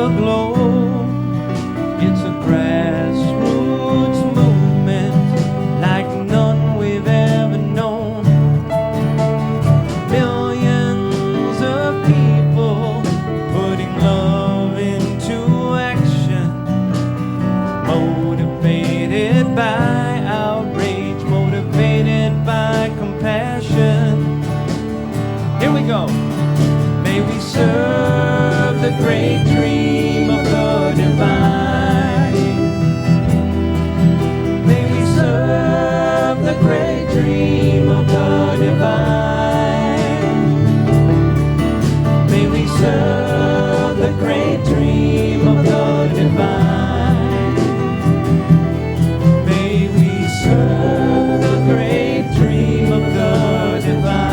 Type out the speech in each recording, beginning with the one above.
the globe. It's a grassroots movement like none we've ever known. Millions of people putting love into action, motivated by outrage, motivated by compassion. Here we go. May we serve the great dream of the divine. May we serve the great dream of the divine. May we serve the great dream of the divine. May we serve the great dream of the divine.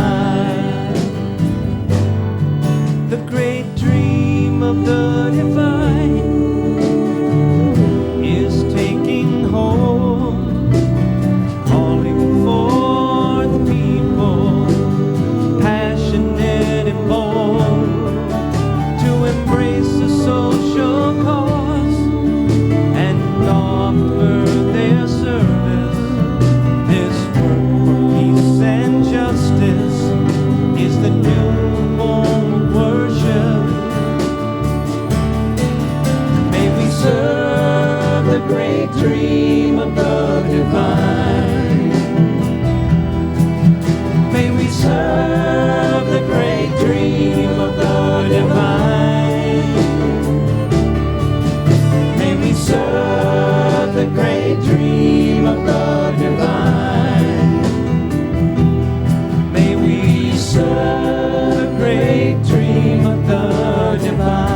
The great dream of the divine is taking hold, calling forth people passionate and bold to embrace the social cause and offer their service. This work for peace and justice is the new form of worship. May we serve the great dream of the divine. May we serve the great dream of the divine. May we serve the great dream of the divine. May we serve the great dream of the divine.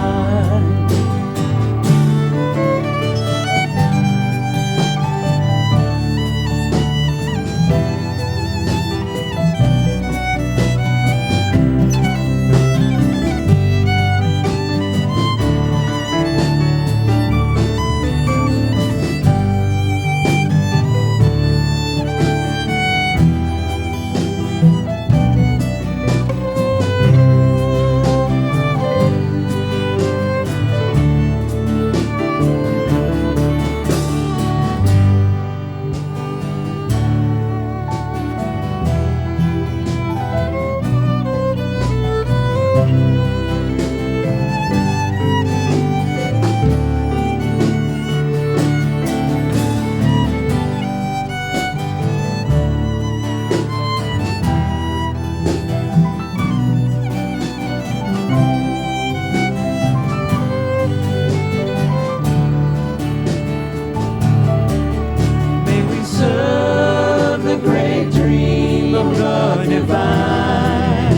May we serve the great dream of the divine.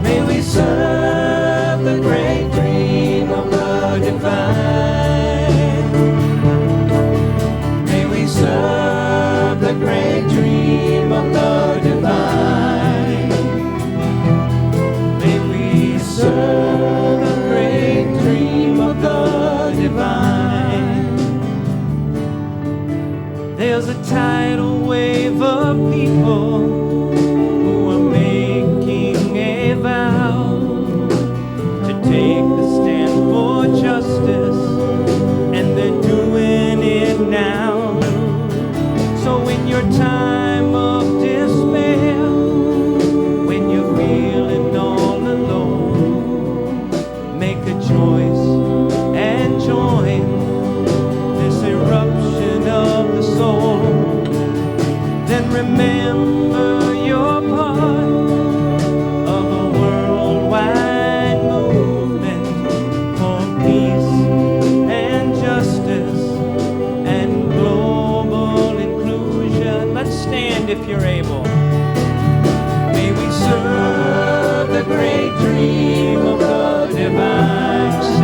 May we serve the great dream of the divine. May we serve the great dream of the divine. May we serve the great dream of the divine. There's a tidal wave of people who are making a vow to take a stand for justice, and they're doing it now. So in your time of despair, when you're feeling all alone, make a choice and join this eruption of the soul. Then remember you're part of a worldwide movement for peace and justice and global inclusion. Let's stand if you're able. May we serve the great dream of the divine.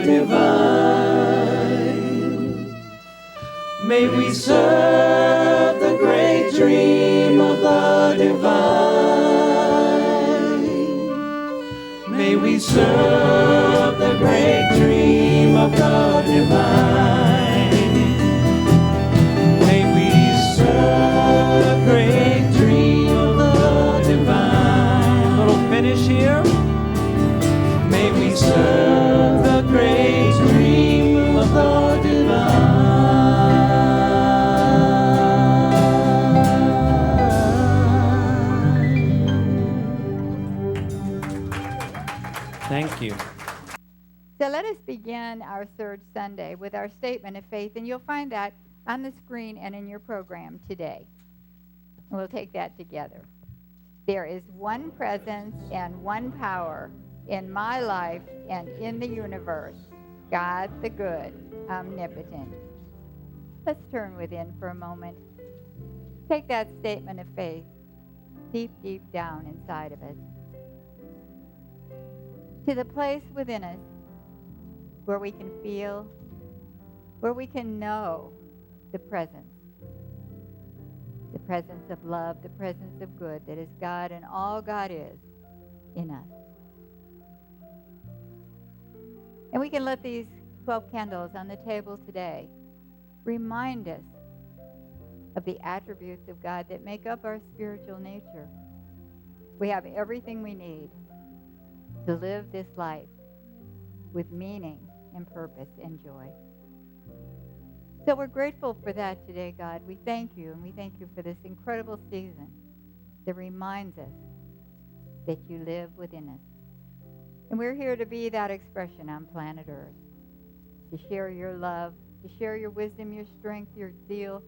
divine. May we serve the great dream of the divine. May we serve the great dream of the divine. May we serve the great dream of the divine. Little finish here. May we serve the great dream of the divine. Thank you. So let us begin our third Sunday with our statement of faith, and you'll find that on the screen and in your program today. We'll take that together. There is one presence and one power in my life and in the universe, God the good, omnipotent. Let's turn within for a moment. Take that statement of faith deep, deep down inside of us, to the place within us where we can feel, where we can know the presence of love, the presence of good that is God and all God is in us. And we can let these 12 candles on the table today remind us of the attributes of God that make up our spiritual nature. We have everything we need to live this life with meaning and purpose and joy. So we're grateful for that today, God. We thank you, and we thank you for this incredible season that reminds us that you live within us. And we're here to be that expression on planet Earth, to share your love, to share your wisdom, your strength, your zeal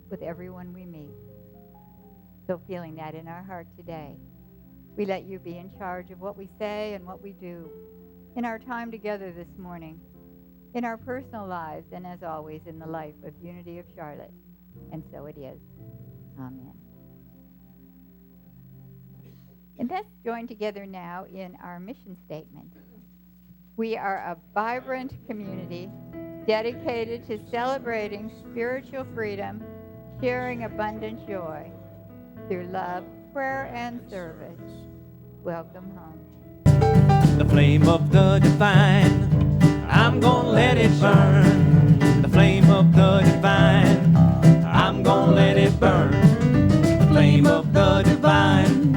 with everyone we meet. So feeling that in our heart today, we let you be in charge of what we say and what we do in our time together this morning, in our personal lives, and as always in the life of Unity of Charlotte. And so it is. Amen. And let's join together now in our mission statement. We are a vibrant community dedicated to celebrating spiritual freedom, sharing abundant joy through love, prayer, and service. Welcome home. The flame of the divine, I'm gonna let it burn. The flame of the divine, I'm gonna let it burn. The flame of the divine,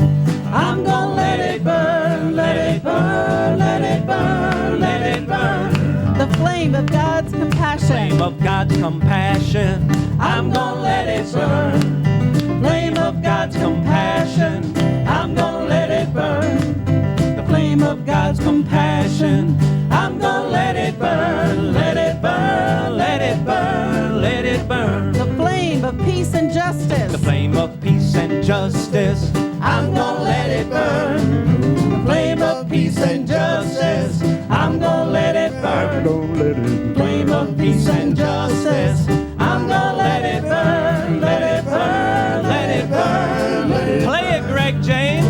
I'm gonna let it burn, let it burn, let it burn, let it burn. The flame of God's compassion. Flame of God's compassion, I'm gonna let it burn. Flame of God's compassion, I'm gonna let it burn. The flame of God's compassion, I'm gonna let it burn, let it burn, let it burn, let it burn. The flame of peace and justice. The flame of peace and justice, I'm gonna let it burn. The flame of peace and justice, I'm gonna let it burn. Flame of peace and justice, I'm gonna let it burn, let it burn, let it burn, let it burn. Play it, Greg James.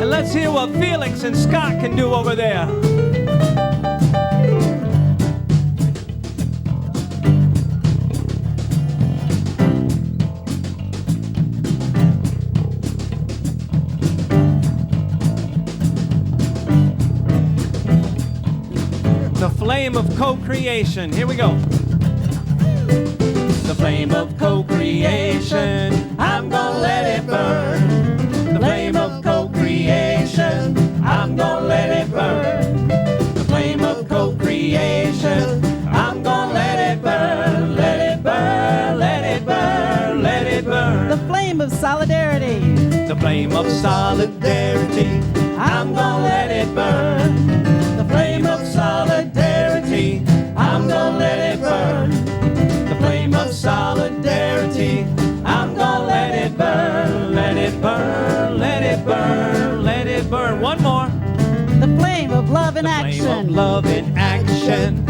And let's hear what Felix and Scott can do over there. The flame of co-creation. Here we go. The flame of co-creation, I'm gonna let it burn. The flame of co-creation, I'm gonna let it burn. The flame of co-creation, I'm gonna let it burn, let it burn, let it burn, let it burn. The flame of solidarity. The flame of solidarity, I'm gonna let it burn. The flame of solidarity, I'm gonna let it burn. The flame of solidarity, I'm gonna let it burn, let it burn, let it burn, let it burn. One more. The flame of love in The flame action. of love in action,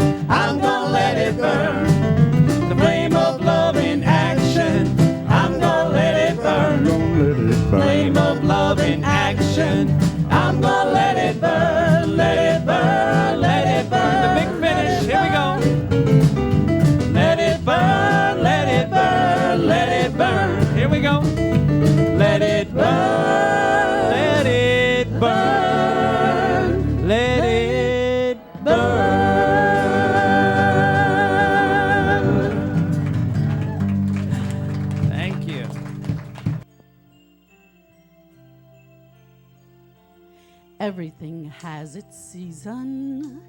Everything has its season.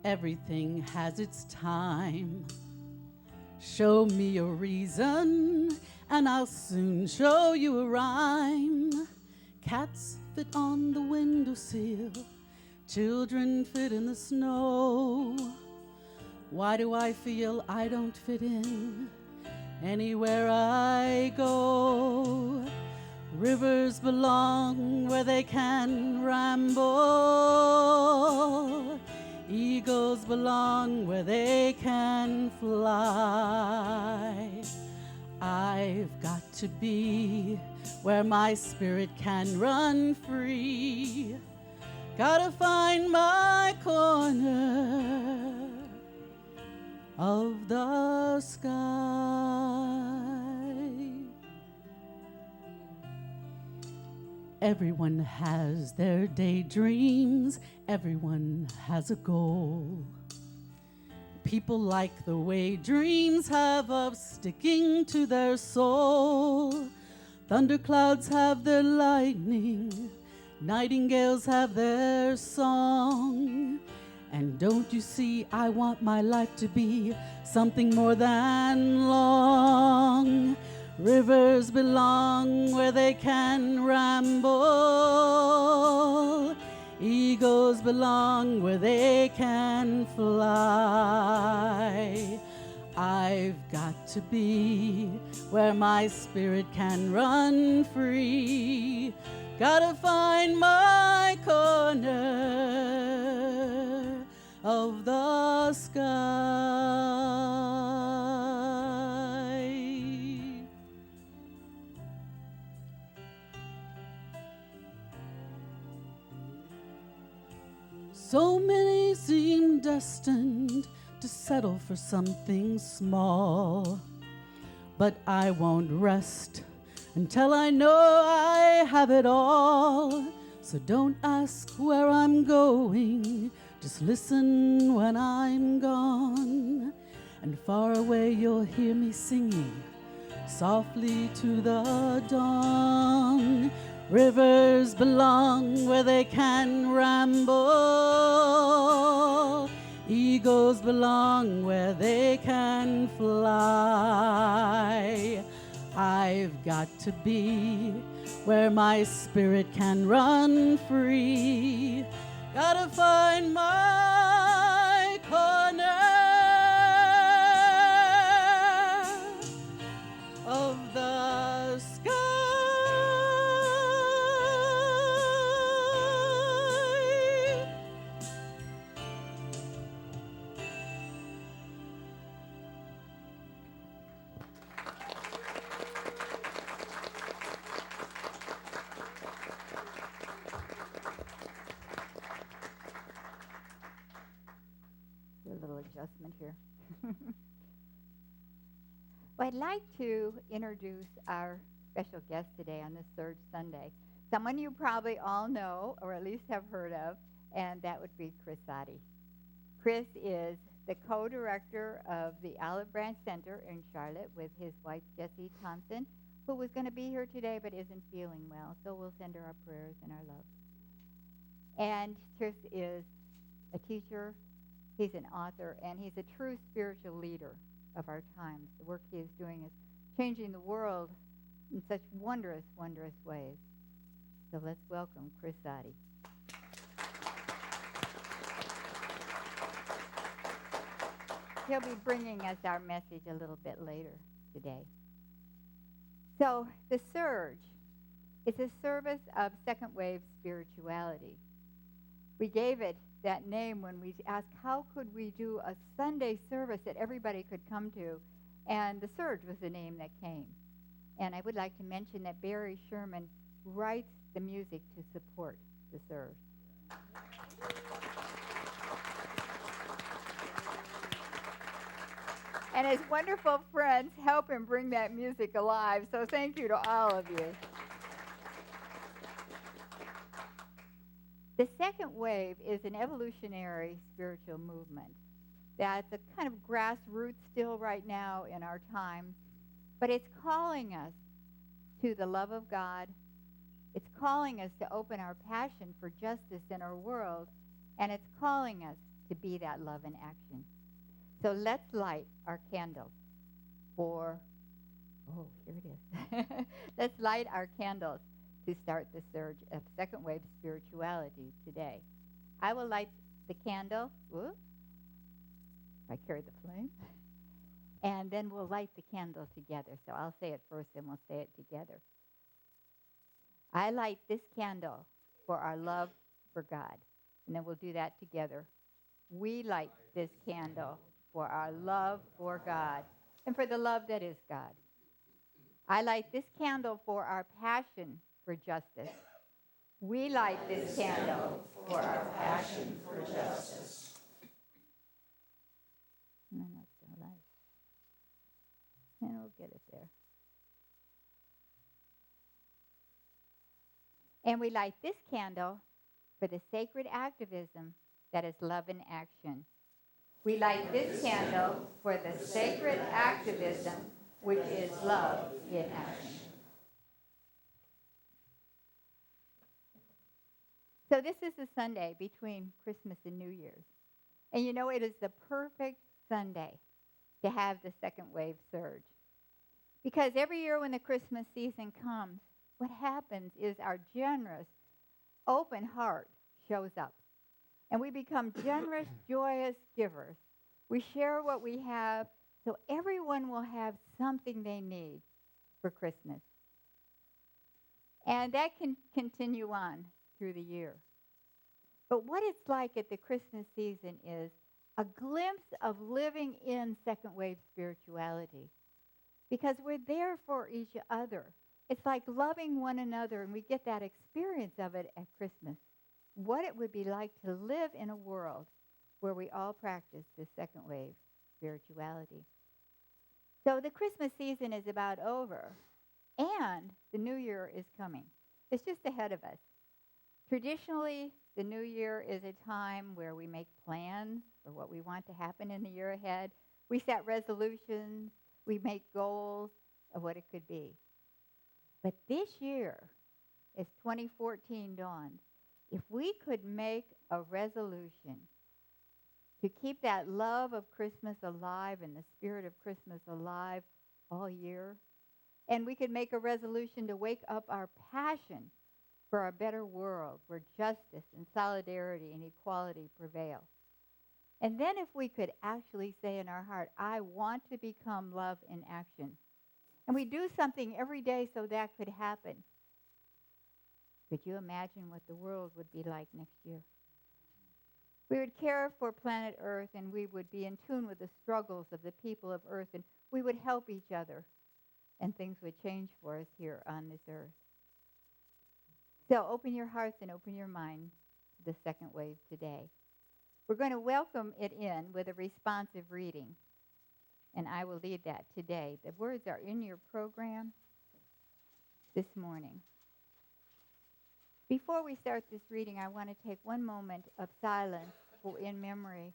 Everything has its time. Show me a reason, and I'll soon show you a rhyme. Cats fit on the windowsill. Children fit in the snow. Why do I feel I don't fit in anywhere I go? Rivers belong where they can ramble. Eagles belong where they can fly. I've got to be where my spirit can run free. Gotta find my corner of the sky. Everyone has their daydreams. Everyone has a goal. People like the way dreams have of sticking to their soul. Thunderclouds have their lightning. Nightingales have their song. And don't you see, I want my life to be something more than long. Rivers belong where they can ramble. Eagles belong where they can fly. I've got to be where my spirit can run free. Gotta find my corner of the sky. So many seem destined to settle for something small, but I won't rest until I know I have it all. So don't ask where I'm going, just listen when I'm gone. And far away you'll hear me singing softly to the dawn. Rivers belong where they can ramble. Eagles belong where they can fly. I've got to be where my spirit can run free. Gotta find my corner of the sky. Do a little adjustment here. Well, I'd like to introduce our special guest today on this third Sunday. Someone you probably all know, or at least have heard of, and that would be Chris Saade. Chris is the co-director of the Olive Branch Center in Charlotte with his wife, Jessie Thompson, who was going to be here today but isn't feeling well, so we'll send her our prayers and our love. And Chris is a teacher, he's an author, and he's a true spiritual leader of our times. The work he is doing is changing the world in such wondrous, wondrous ways. So let's welcome Chris Saade. He'll be bringing us our message a little bit later today. So the Surge is a service of second wave spirituality. We gave it that name when we asked how could we do a Sunday service that everybody could come to, and the Surge was the name that came. And I would like to mention that Barry Sherman writes the music to support the Surge. And his wonderful friends help him bring that music alive, so thank you to all of you. The second wave is an evolutionary spiritual movement that's a kind of grassroots still right now in our time, but it's calling us to the love of God, It's calling us to open our passion for justice in our world, and it's calling us to be that love in action. So let's light our candles for, oh, here it is. Let's light our candles to start the surge of second wave spirituality today. I will light the candle. Whoop. I carry the flame. And then we'll light the candle together. So I'll say it first and we'll say it together. I light this candle for our love for God. And then we'll do that together. We light this candle for our love for God and for the love that is God. I light this candle for our passion for justice. We light this candle for our passion for justice. No, not so light. And we'll get it there. And we light this candle for the sacred activism that is love in action. We light this candle for the sacred activism which is love in action. So this is the Sunday between Christmas and New Year's. And you know, it is the perfect Sunday to have the second wave surge. Because every year when the Christmas season comes, what happens is our generous, open heart shows up. And we become generous, joyous givers. We share what we have so everyone will have something they need for Christmas. And that can continue on through the year. But what it's like at the Christmas season is a glimpse of living in second wave spirituality. Because we're there for each other. It's like loving one another, and we get that experience of it at Christmas. What it would be like to live in a world where we all practice this second wave spirituality. So the Christmas season is about over, and the New Year is coming. It's just ahead of us. Traditionally, the New Year is a time where we make plans for what we want to happen in the year ahead. We set resolutions. We make goals of what it could be. But this year, as 2014 dawned, if we could make a resolution to keep that love of Christmas alive and the spirit of Christmas alive all year, and we could make a resolution to wake up our passion for a better world where justice and solidarity and equality prevail. And then if we could actually say in our heart, I want to become love in action. And we do something every day so that could happen. Could you imagine what the world would be like next year? We would care for planet Earth, and we would be in tune with the struggles of the people of Earth, and we would help each other, and things would change for us here on this earth. So open your hearts and open your mind to the second wave today. We're going to welcome it in with a responsive reading, and I will lead that today. The words are in your program this morning. Before we start this reading, I want to take one moment of silence in memory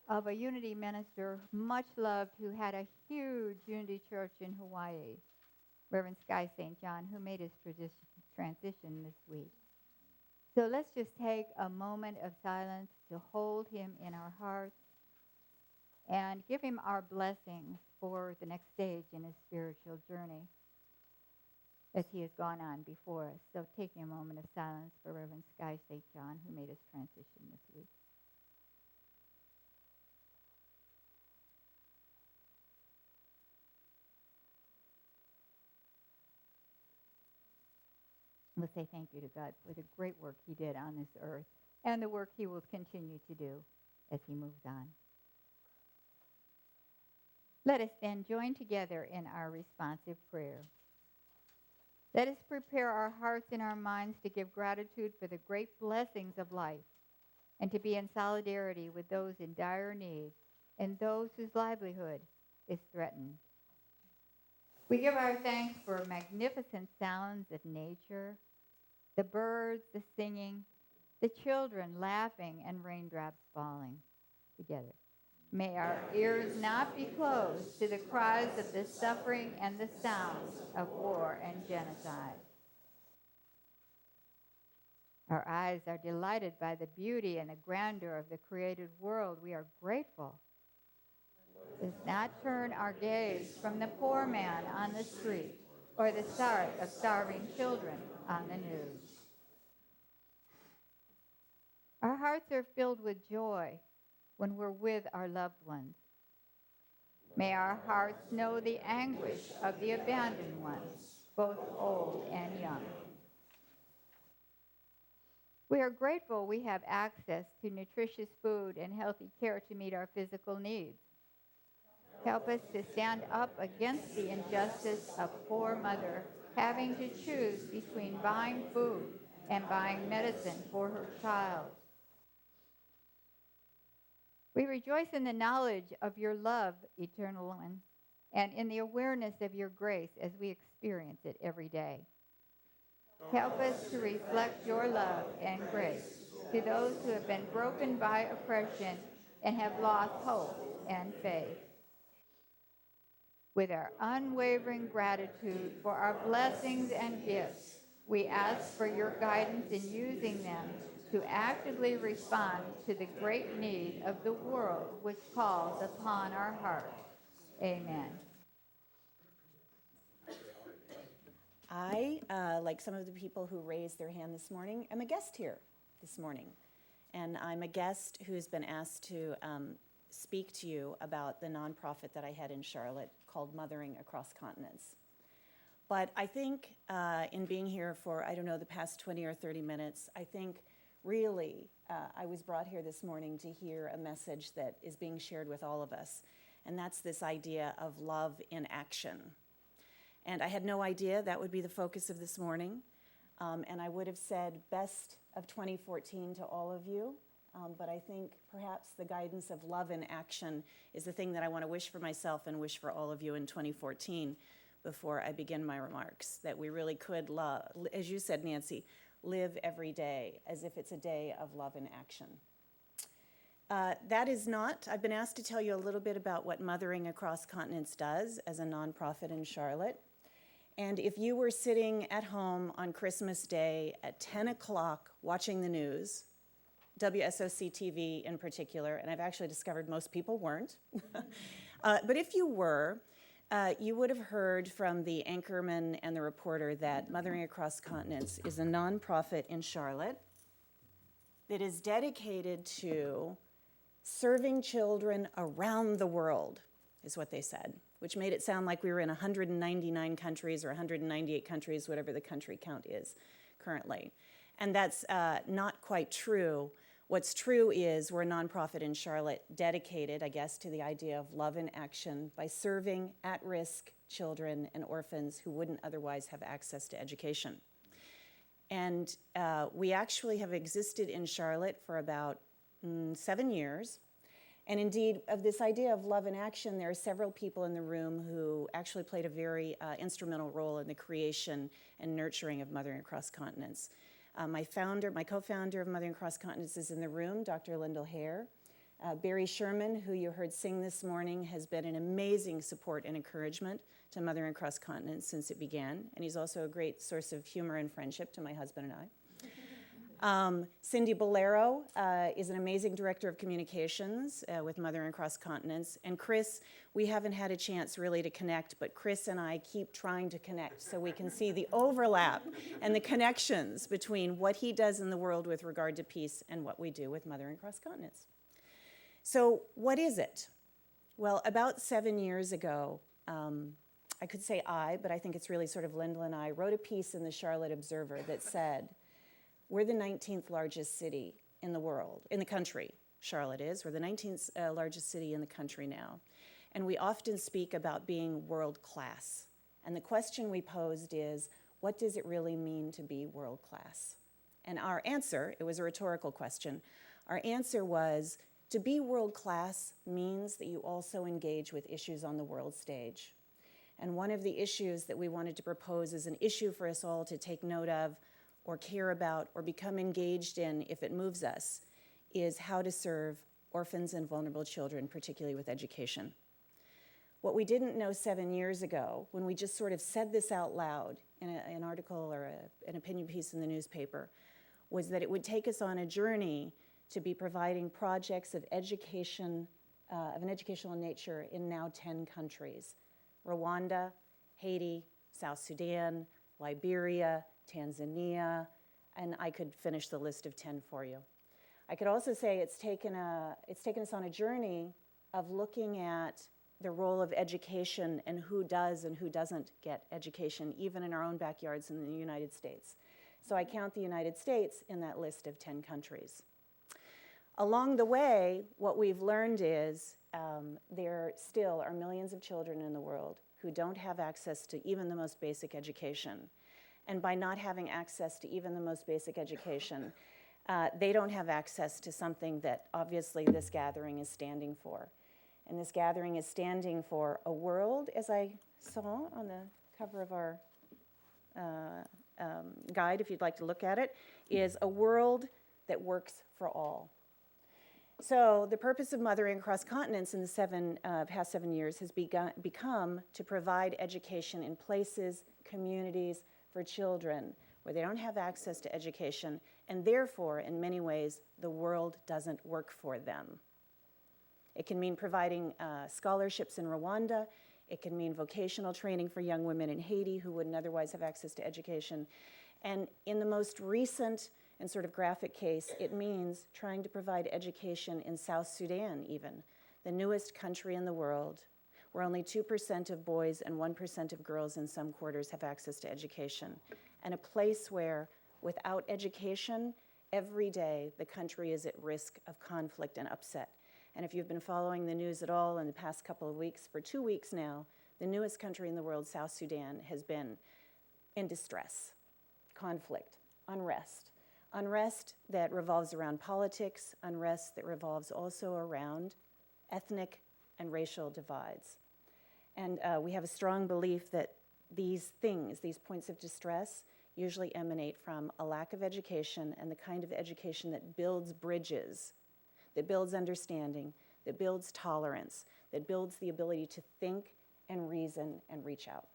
of a Unity minister, much loved, who had a huge Unity church in Hawaii, Reverend Sky St. John, who made his transition this week. So let's just take a moment of silence to hold him in our hearts and give him our blessings for the next stage in his spiritual journey as he has gone on before us. So taking a moment of silence for Reverend Sky St. John, who made his transition this week. We'll say thank you to God for the great work he did on this earth and the work he will continue to do as he moves on. Let us then join together in our responsive prayer. Let us prepare our hearts and our minds to give gratitude for the great blessings of life and to be in solidarity with those in dire need and those whose livelihood is threatened. We give our thanks for magnificent sounds of nature, the birds, the singing, the children laughing, and raindrops falling together. May our ears not be closed to the cries of the suffering and the sounds of war and genocide. Our eyes are delighted by the beauty and the grandeur of the created world. We are grateful. Does not turn our gaze from the poor man on the street or the sight of starving children on the news. Our hearts are filled with joy when we're with our loved ones. May our hearts know the anguish of the abandoned ones, both old and young. We are grateful we have access to nutritious food and healthy care to meet our physical needs. Help us to stand up against the injustice of poor mother having to choose between buying food and buying medicine for her child. We rejoice in the knowledge of your love, Eternal One, and in the awareness of your grace as we experience it every day. Help us to reflect your love and grace to those who have been broken by oppression and have lost hope and faith. With our unwavering gratitude for our blessings and gifts, we ask for your guidance in using them to actively respond to the great need of the world which calls upon our hearts. Amen. I, like some of the people who raised their hand this morning, am a guest here this morning. And I'm a guest who's been asked to speak to you about the nonprofit that I had in Charlotte called Mothering Across Continents. But I think in being here for, I don't know, the past 20 or 30 minutes, I think really I was brought here this morning to hear a message that is being shared with all of us. And that's this idea of love in action. And I had no idea that would be the focus of this morning. And I would have said best of 2014 to all of you. But I think perhaps the guidance of love in action is the thing that I want to wish for myself and wish for all of you in 2014 before I begin my remarks, that we really could love, as you said, Nancy, live every day as if it's a day of love in action. That is not, I've been asked to tell you a little bit about what Mothering Across Continents does as a nonprofit in Charlotte. And if you were sitting at home on Christmas Day at 10 o'clock watching the news, WSOC TV in particular, and I've actually discovered most people weren't, but if you were, you would have heard from the anchorman and the reporter that Mothering Across Continents is a nonprofit in Charlotte that is dedicated to serving children around the world, is what they said, which made it sound like we were in 199 countries or 198 countries, whatever the country count is currently. And that's not quite true. What's true is we're a nonprofit in Charlotte dedicated, I guess, to the idea of love in action by serving at-risk children and orphans who wouldn't otherwise have access to education. And we actually have existed in Charlotte for about 7 years. And indeed, of this idea of love in action, there are several people in the room who actually played a very instrumental role in the creation and nurturing of Mothering Across Continents. My co-founder of Mothering Across Continents is in the room, Dr. Lyndall Hare. Barry Sherman, who you heard sing this morning, has been an amazing support and encouragement to Mothering Across Continents since it began, and he's also a great source of humor and friendship to my husband and I. Cindy Bolero is an amazing director of communications with Mothering Across Continents. And Chris, we haven't had a chance really to connect, but Chris and I keep trying to connect so we can see the overlap and the connections between what he does in the world with regard to peace and what we do with Mothering Across Continents. So what is it? Well, about 7 years ago, I could say but I think it's really sort of Lyndall and I wrote a piece in the Charlotte Observer that said, we're the 19th largest city in the world, in the country, Charlotte is. We're the 19th largest city in the country now. And we often speak about being world class. And the question we posed is, what does it really mean to be world class? And our answer, it was a rhetorical question, our answer was, to be world class means that you also engage with issues on the world stage. And one of the issues that we wanted to propose as an issue for us all to take note of, or care about, or become engaged in if it moves us, is how to serve orphans and vulnerable children, particularly with education. What we didn't know 7 years ago, when we just sort of said this out loud in an article or an opinion piece in the newspaper, was that it would take us on a journey to be providing projects of education, of an educational nature in now 10 countries: Rwanda, Haiti, South Sudan, Liberia, Tanzania, and I could finish the list of 10 for you. I could also say it's taken us on a journey of looking at the role of education and who does and who doesn't get education, even in our own backyards in the United States. So I count the United States in that list of 10 countries. Along the way, what we've learned is there still are millions of children in the world who don't have access to even the most basic education. And by not having access to even the most basic education, they don't have access to something that obviously this gathering is standing for. And this gathering is standing for a world, as I saw on the cover of our guide, if you'd like to look at it, is a world that works for all. So the purpose of Mothering Across Continents in the past 7 years has become to provide education in places, communities, for children where they don't have access to education, and therefore, in many ways, the world doesn't work for them. It can mean providing scholarships in Rwanda. It can mean vocational training for young women in Haiti who wouldn't otherwise have access to education. And in the most recent and sort of graphic case, it means trying to provide education in South Sudan even, the newest country in the world, where only 2% of boys and 1% of girls in some quarters have access to education, and a place where, without education, every day the country is at risk of conflict and upset. And if you've been following the news at all in the past couple of weeks, for 2 weeks now, the newest country in the world, South Sudan, has been in distress, conflict, unrest. Unrest that revolves around politics, unrest that revolves also around ethnic and racial divides. And we have a strong belief that these things, these points of distress, usually emanate from a lack of education, and the kind of education that builds bridges, that builds understanding, that builds tolerance, that builds the ability to think and reason and reach out.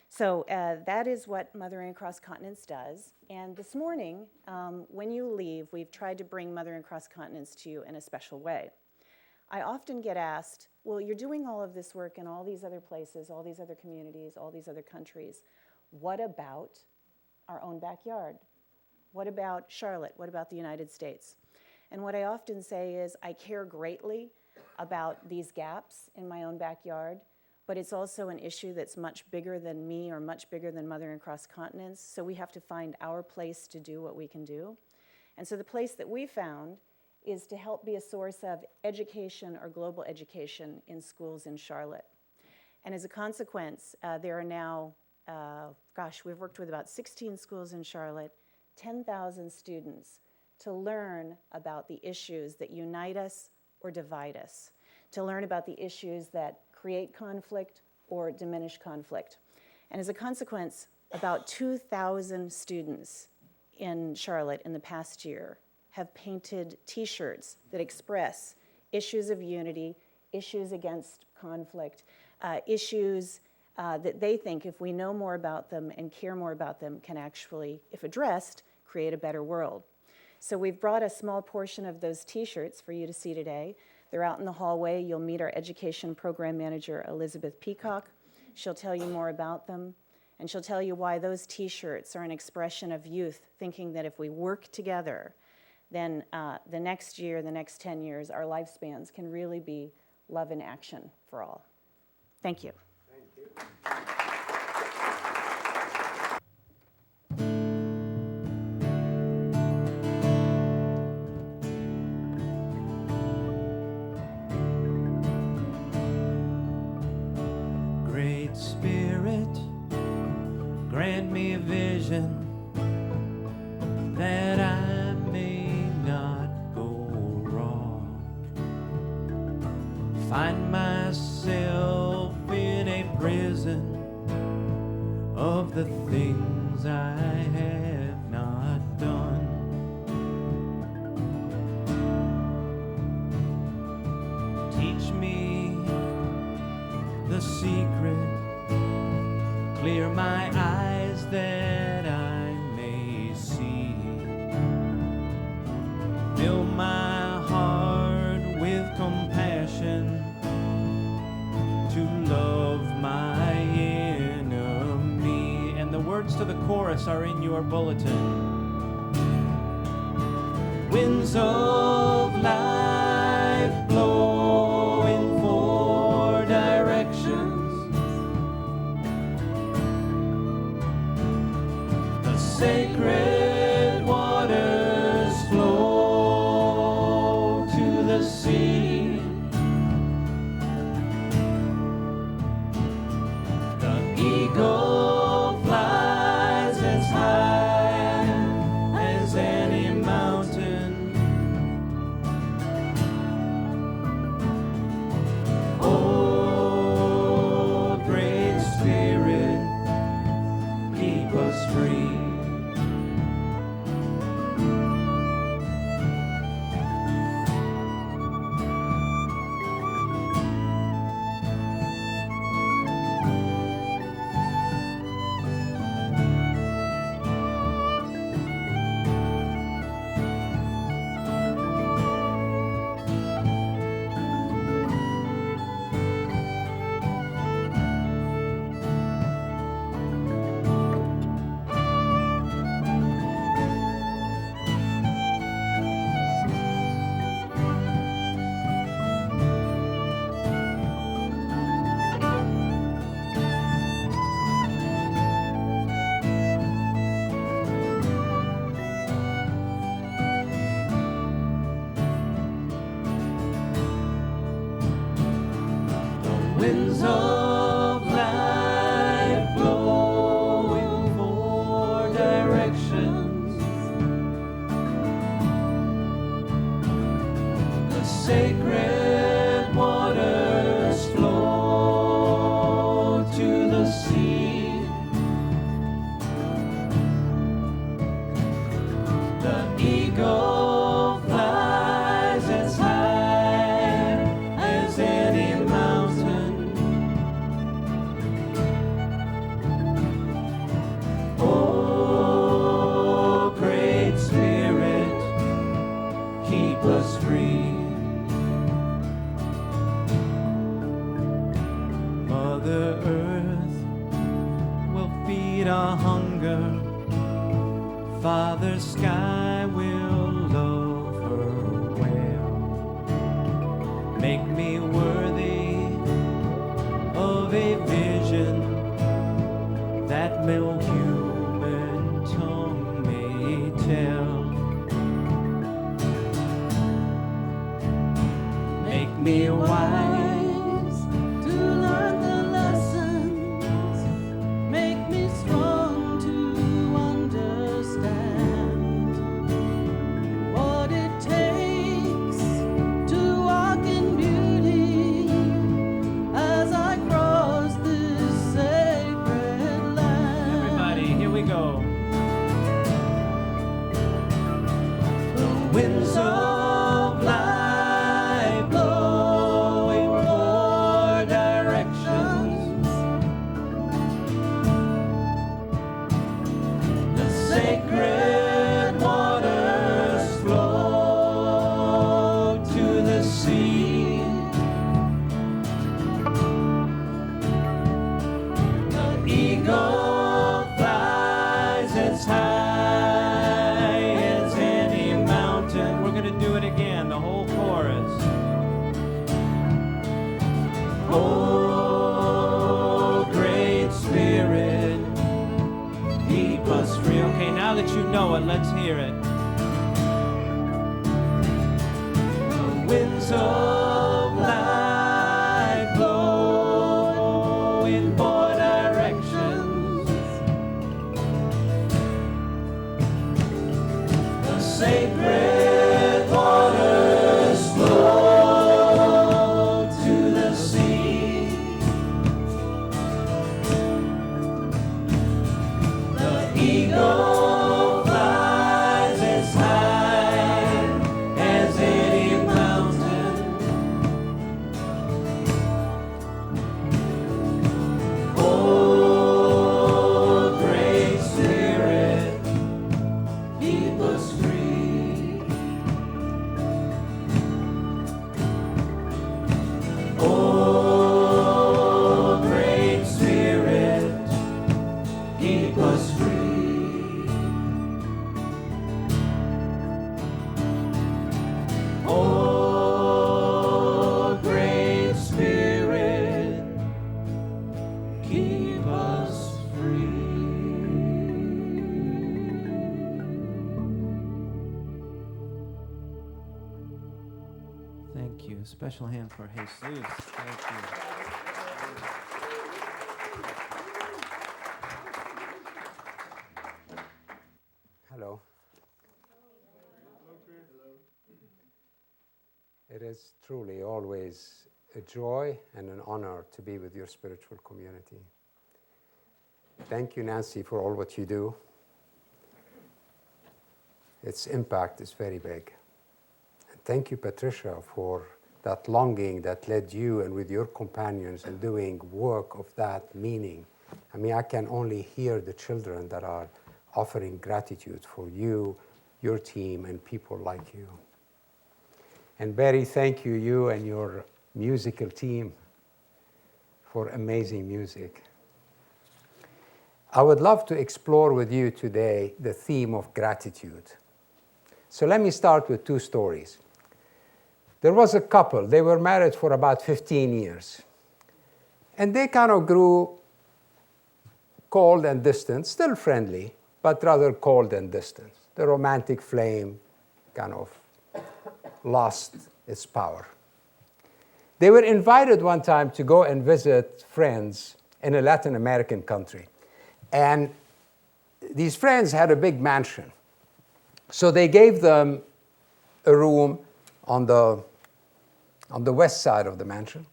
So that is what Mothering Across Continents does. And this morning, when you leave, we've tried to bring Mothering Across Continents to you in a special way. I often get asked, well, you're doing all of this work in all these other places, all these other communities, all these other countries. What about our own backyard? What about Charlotte? What about the United States? And what I often say is I care greatly about these gaps in my own backyard, but it's also an issue that's much bigger than me or much bigger than Mothering Across Continents, so we have to find our place to do what we can do. And so the place that we found is to help be a source of education or global education in schools in Charlotte. And as a consequence, there are now, we've worked with about 16 schools in Charlotte, 10,000 students to learn about the issues that unite us or divide us, to learn about the issues that create conflict or diminish conflict. And as a consequence, about 2,000 students in Charlotte in the past year have painted T-shirts that express issues of unity, issues against conflict, issues that they think if we know more about them and care more about them can actually, if addressed, create a better world. So we've brought a small portion of those T-shirts for you to see today. They're out in the hallway. You'll meet our education program manager, Elizabeth Peacock. She'll tell you more about them, and she'll tell you why those T-shirts are an expression of youth thinking that if we work together, then the next year, the next 10 years, our lifespans can really be love in action for all. Thank you. Thank you. Great Spirit, grant me a vision that I may not go wrong. Find myself in a prison of the things I have not done. Teach me the secret, clear my eyes that I may see words to the chorus are in your bulletin. Winds of life blow in four directions. The sacred waters flow to the sea. The eagle flies as high as any mountain. Oh, great Spirit, keep us free. Winds of life blow in four directions. The sacred waters flow to the sea. The eagle flies as high as any mountain. Oh, great Spirit, keep us free. Mother Earth will feed our hunger. Father Sky will love her well. Make me worthy of a vision that no human tongue may tell. Make me wise to learn the lessons, make me strong to understand what it takes to walk in beauty as I cross this sacred land. Everybody, here we go. The winds of life blow in four directions. The sacred waters flow to the sea. The eagle flies as high as any mountain. We're going to do it again, the whole chorus. Oh, great Spirit, keep us free. Okay, now that you know it, let's hear it. The winds of life blow in four directions. The sacred waters flow to the sea. The eagle flies a special hand for Jesus. Thank you. Hello. It is truly always a joy and an honor to be with your spiritual community. Thank you, Nancy, for all what you do. Its impact is very big. And thank you, Patricia, for that longing that led you and with your companions in doing work of that meaning. I mean, I can only hear the children that are offering gratitude for you, your team, and people like you. And Barry, thank you, you and your musical team, for amazing music. I would love to explore with you today the theme of gratitude. So let me start with two stories. There was a couple. They were married for about 15 years. And they kind of grew cold and distant, still friendly, but rather cold and distant. The romantic flame kind of lost its power. They were invited one time to go and visit friends in a Latin American country. And these friends had a big mansion. So they gave them a room on the west side of the mansion.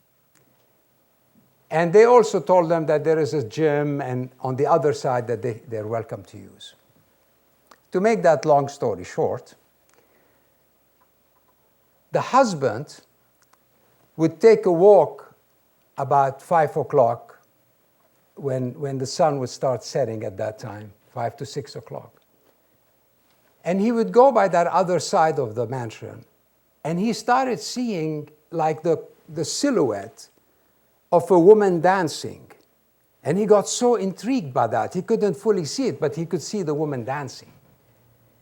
And they also told them that there is a gym and on the other side that they're welcome to use. To make that long story short, the husband would take a walk about 5 o'clock when the sun would start setting at that time, 5 to 6 o'clock. And he would go by that other side of the mansion, and he started seeing like the silhouette of a woman dancing. And he got so intrigued by that. He couldn't fully see it, but he could see the woman dancing.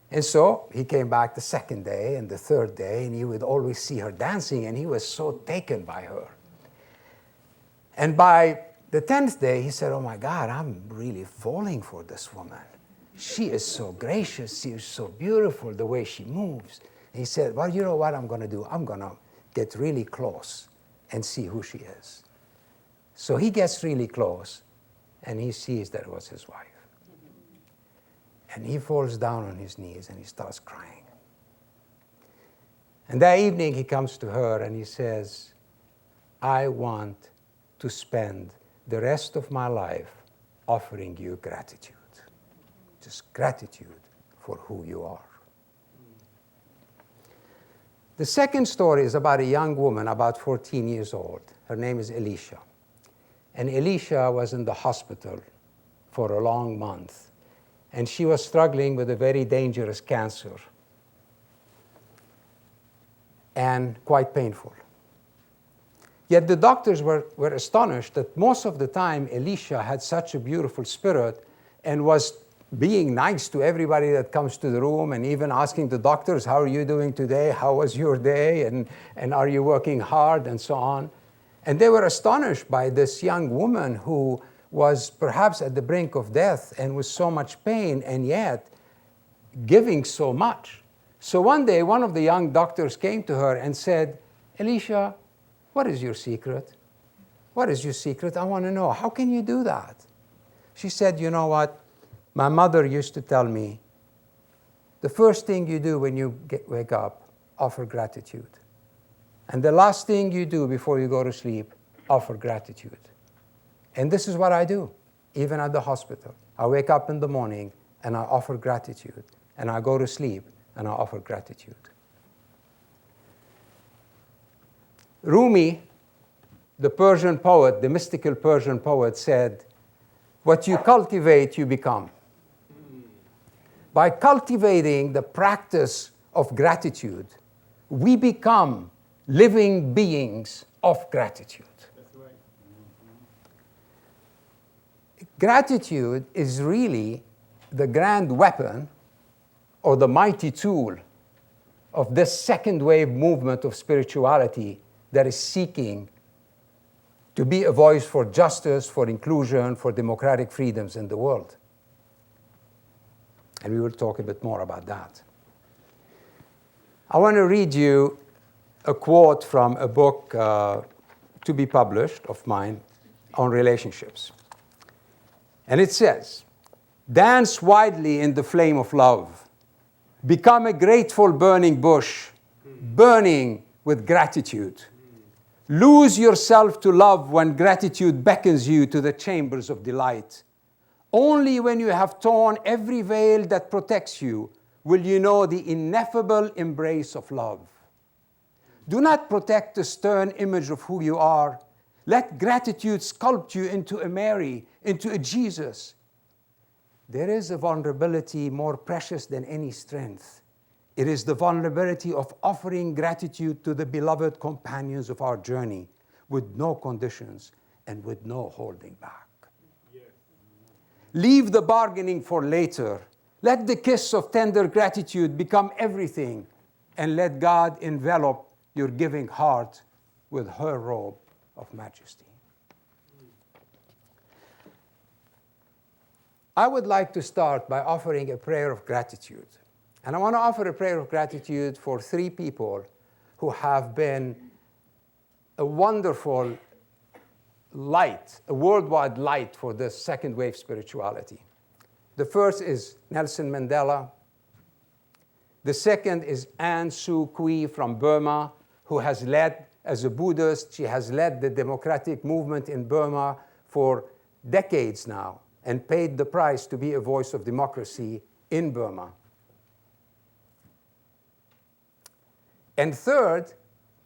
And so he came back the second day and the third day, and he would always see her dancing, and he was so taken by her. And by the 10th day, he said, oh my God, I'm really falling for this woman. She is so gracious, she is so beautiful, the way she moves. And he said, well, you know what I'm going to do? I'm going to get really close and see who she is. So he gets really close, and he sees that it was his wife. And he falls down on his knees, and he starts crying. And that evening, he comes to her, and he says, I want to spend the rest of my life offering you gratitude. Just gratitude for who you are. The second story is about a young woman, about 14 years old. Her name is Alicia. And Alicia was in the hospital for a long month. And she was struggling with a very dangerous cancer. And quite painful. Yet the doctors were astonished that most of the time Alicia had such a beautiful spirit and was being nice to everybody that comes to the room, and even asking the doctors, how are you doing today? How was your day? And are you working hard? And so on. And they were astonished by this young woman who was perhaps at the brink of death and with so much pain, and yet giving so much. So one day, one of the young doctors came to her and said, Alicia, what is your secret? What is your secret? I want to know. How can you do that? She said, you know what? My mother used to tell me, the first thing you do when you wake up, offer gratitude. And the last thing you do before you go to sleep, offer gratitude. And this is what I do, even at the hospital. I wake up in the morning and I offer gratitude. And I go to sleep and I offer gratitude. Rumi, the Persian poet, the mystical Persian poet, said, what you cultivate, you become. By cultivating the practice of gratitude, we become living beings of gratitude. That's right. Gratitude is really the grand weapon or the mighty tool of this second wave movement of spirituality that is seeking to be a voice for justice, for inclusion, for democratic freedoms in the world. And we will talk a bit more about that. I want to read you a quote from a book to be published of mine on relationships. And it says, "Dance widely in the flame of love. Become a grateful burning bush, burning with gratitude. Lose yourself to love when gratitude beckons you to the chambers of delight. Only when you have torn every veil that protects you will you know the ineffable embrace of love. Do not protect the stern image of who you are. Let gratitude sculpt you into a Mary, into a Jesus. There is a vulnerability more precious than any strength. It is the vulnerability of offering gratitude to the beloved companions of our journey with no conditions and with no holding back. Leave the bargaining for later. Let the kiss of tender gratitude become everything, and let God envelop your giving heart with her robe of majesty." I would like to start by offering a prayer of gratitude. And I want to offer a prayer of gratitude for 3 people who have been a wonderful light, a worldwide light for this second wave spirituality. The first is Nelson Mandela. The second is Aung San Suu Kyi from Burma, who has led, as a Buddhist, she has led the democratic movement in Burma for decades now and paid the price to be a voice of democracy in Burma. And third,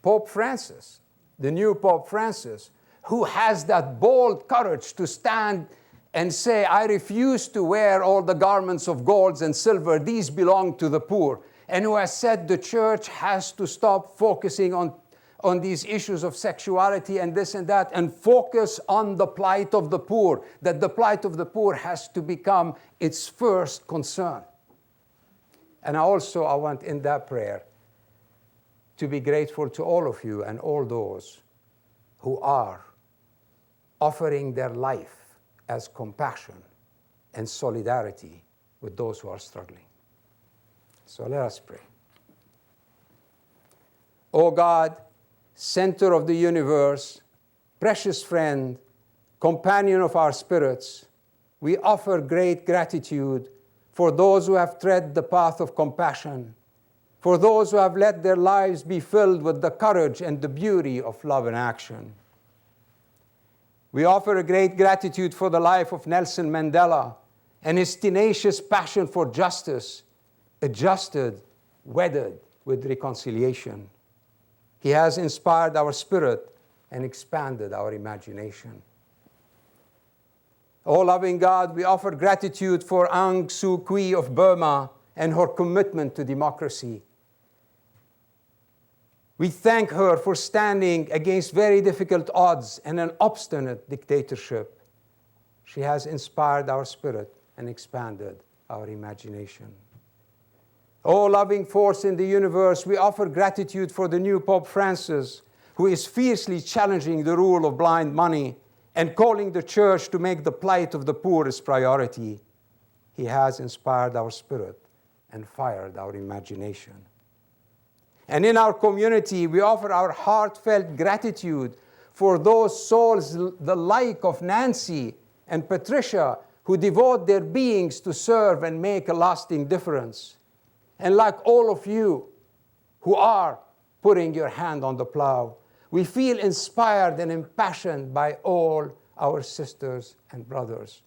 Pope Francis, the new Pope Francis, who has that bold courage to stand and say, "I refuse to wear all the garments of gold and silver. These belong to the poor." And who has said the church has to stop focusing on these issues of sexuality and this and that and focus on the plight of the poor, that the plight of the poor has to become its first concern. And I want in that prayer to be grateful to all of you and all those who are offering their life as compassion and solidarity with those who are struggling. So let us pray. O God, center of the universe, precious friend, companion of our spirits, we offer great gratitude for those who have tread the path of compassion, for those who have let their lives be filled with the courage and the beauty of love and action. We offer a great gratitude for the life of Nelson Mandela and his tenacious passion for justice, adjusted, wedded with reconciliation. He has inspired our spirit and expanded our imagination. O loving God, we offer gratitude for Aung San Suu Kyi of Burma and her commitment to democracy. We thank her for standing against very difficult odds and an obstinate dictatorship. She has inspired our spirit and expanded our imagination. O loving force in the universe, we offer gratitude for the new Pope Francis, who is fiercely challenging the rule of blind money and calling the church to make the plight of the poor his priority. He has inspired our spirit and fired our imagination. And in our community, we offer our heartfelt gratitude for those souls the like of Nancy and Patricia who devote their beings to serve and make a lasting difference. And like all of you who are putting your hand on the plow, we feel inspired and impassioned by all our sisters and brothers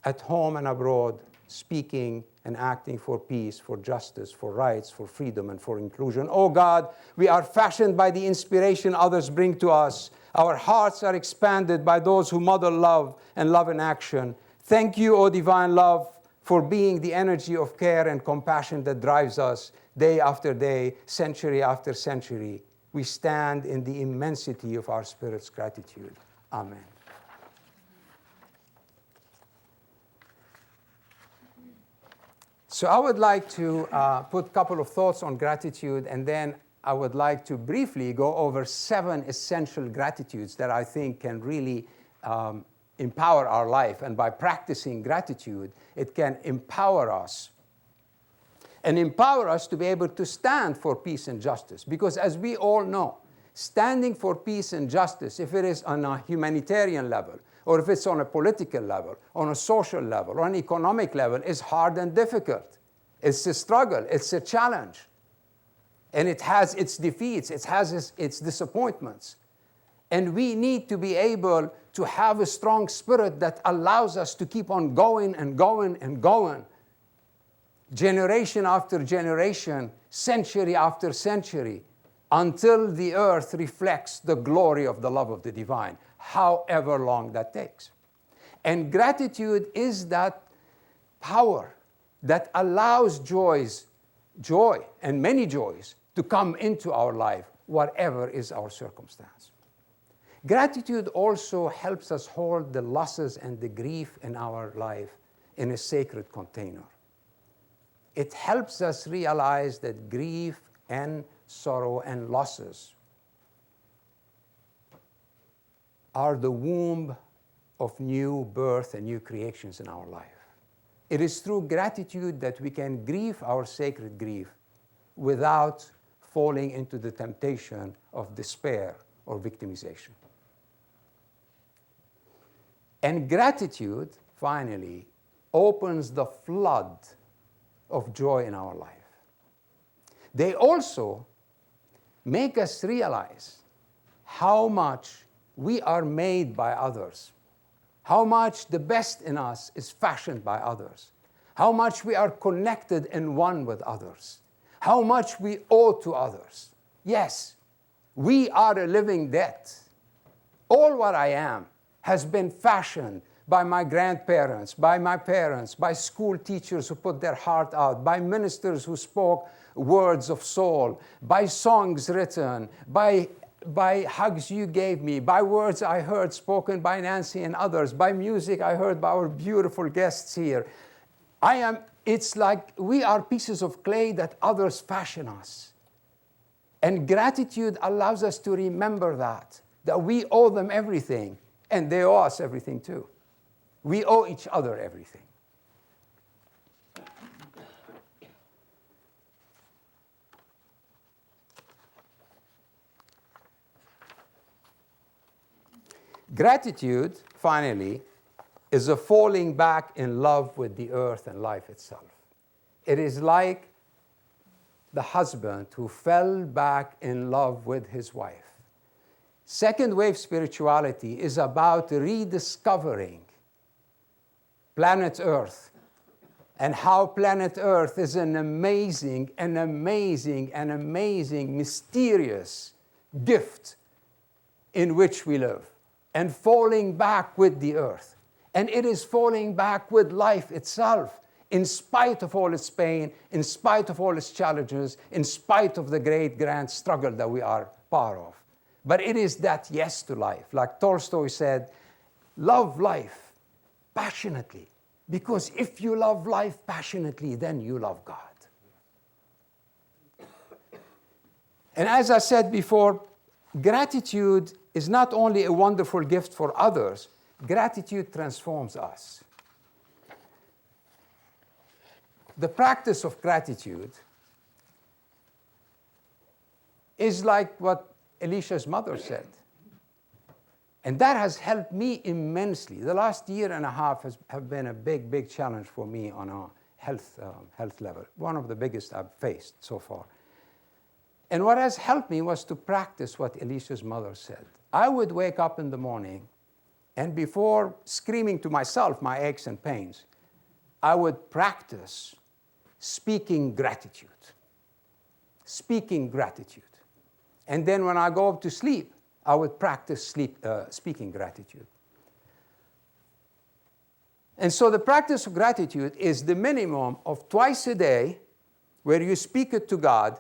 at home and abroad, speaking and acting for peace, for justice, for rights, for freedom, and for inclusion. Oh God, we are fashioned by the inspiration others bring to us. Our hearts are expanded by those who model love and love in action. Thank you, O divine love, for being the energy of care and compassion that drives us day after day, century after century. We stand in the immensity of our spirit's gratitude. Amen. So I would like to put a couple of thoughts on gratitude, and then I would like to briefly go over 7 essential gratitudes that I think can really empower our life. And by practicing gratitude, it can empower us. and empower us to be able to stand for peace and justice. Because as we all know, standing for peace and justice, if it is on a humanitarian level, or if it's on a political level, on a social level, or an economic level, is hard and difficult. It's a struggle, it's a challenge. And it has its defeats, it has its disappointments. And we need to be able to have a strong spirit that allows us to keep on going and going and going. Generation after generation, century after century, until the earth reflects the glory of the love of the divine, however long that takes. And gratitude is that power that allows joy and many joys to come into our life, whatever is our circumstance. Gratitude also helps us hold the losses and the grief in our life in a sacred container. It helps us realize that grief and sorrow and losses are the womb of new birth and new creations in our life. It is through gratitude that we can grieve our sacred grief without falling into the temptation of despair or victimization. And gratitude, finally, opens the flood of joy in our life. They also make us realize how much we are made by others, how much the best in us is fashioned by others, how much we are connected and one with others, how much we owe to others. Yes, we are a living debt. All what I am has been fashioned by my grandparents, by my parents, by school teachers who put their heart out, by ministers who spoke words of soul, by songs written, by hugs you gave me, by words I heard spoken by Nancy and others, by music I heard by our beautiful guests here. It's like we are pieces of clay that others fashion us. And gratitude allows us to remember that we owe them everything, and they owe us everything too. We owe each other everything. Gratitude, finally, is a falling back in love with the earth and life itself. It is like the husband who fell back in love with his wife. Second wave spirituality is about rediscovering planet Earth and how planet Earth is an amazing, mysterious gift in which we live, and falling back with the earth. And it is falling back with life itself, in spite of all its pain, in spite of all its challenges, in spite of the great grand struggle that we are part of. But it is that yes to life. Like Tolstoy said, love life passionately, because if you love life passionately, then you love God. And as I said before, gratitude is not only a wonderful gift for others, gratitude transforms us. The practice of gratitude is like what Elisha's mother said. And that has helped me immensely. The last year and a half have been a big challenge for me on a health level. One of the biggest I've faced so far. And what has helped me was to practice what Elisha's mother said. I would wake up in the morning, and before screaming to myself my aches and pains, I would practice speaking gratitude. Speaking gratitude. And then when I go up to sleep, I would practice speaking gratitude. And so the practice of gratitude is the minimum of twice a day where you speak it to God,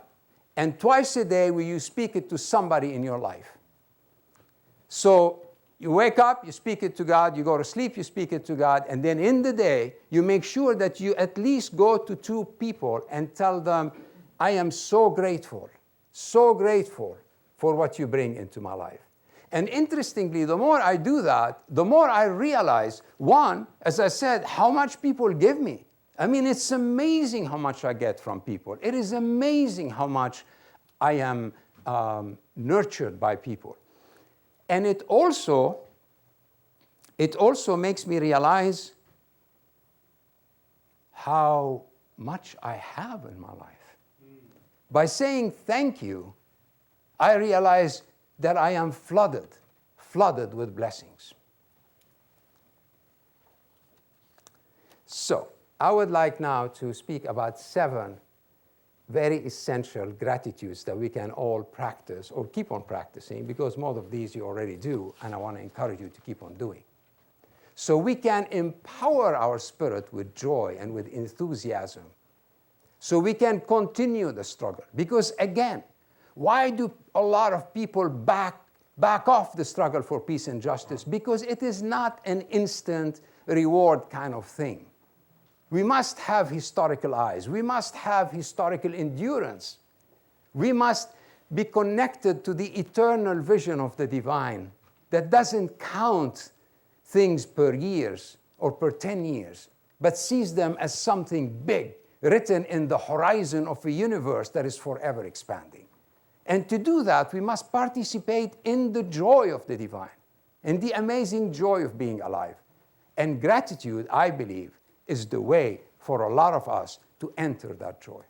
and twice a day where you speak it to somebody in your life. So you wake up, you speak it to God, you go to sleep, you speak it to God, and then in the day, you make sure that you at least go to 2 people and tell them, I am so grateful for what you bring into my life. And interestingly, the more I do that, the more I realize, one, as I said, how much people give me. I mean, it's amazing how much I get from people. It is amazing how much I am nurtured by people. And it also makes me realize how much I have in my life. By saying thank you, I realize that I am flooded with blessings. So, I would like now to speak about 7 very essential gratitudes that we can all practice or keep on practicing, because most of these you already do, and I want to encourage you to keep on doing. So we can empower our spirit with joy and with enthusiasm, so we can continue the struggle. Because again, why do a lot of people back off the struggle for peace and justice? Because it is not an instant reward kind of thing. We must have historical eyes. We must have historical endurance. We must be connected to the eternal vision of the divine that doesn't count things per years or per 10 years, but sees them as something big, written in the horizon of a universe that is forever expanding. And to do that, we must participate in the joy of the divine and the amazing joy of being alive. And gratitude, I believe, is the way for a lot of us to enter that joy.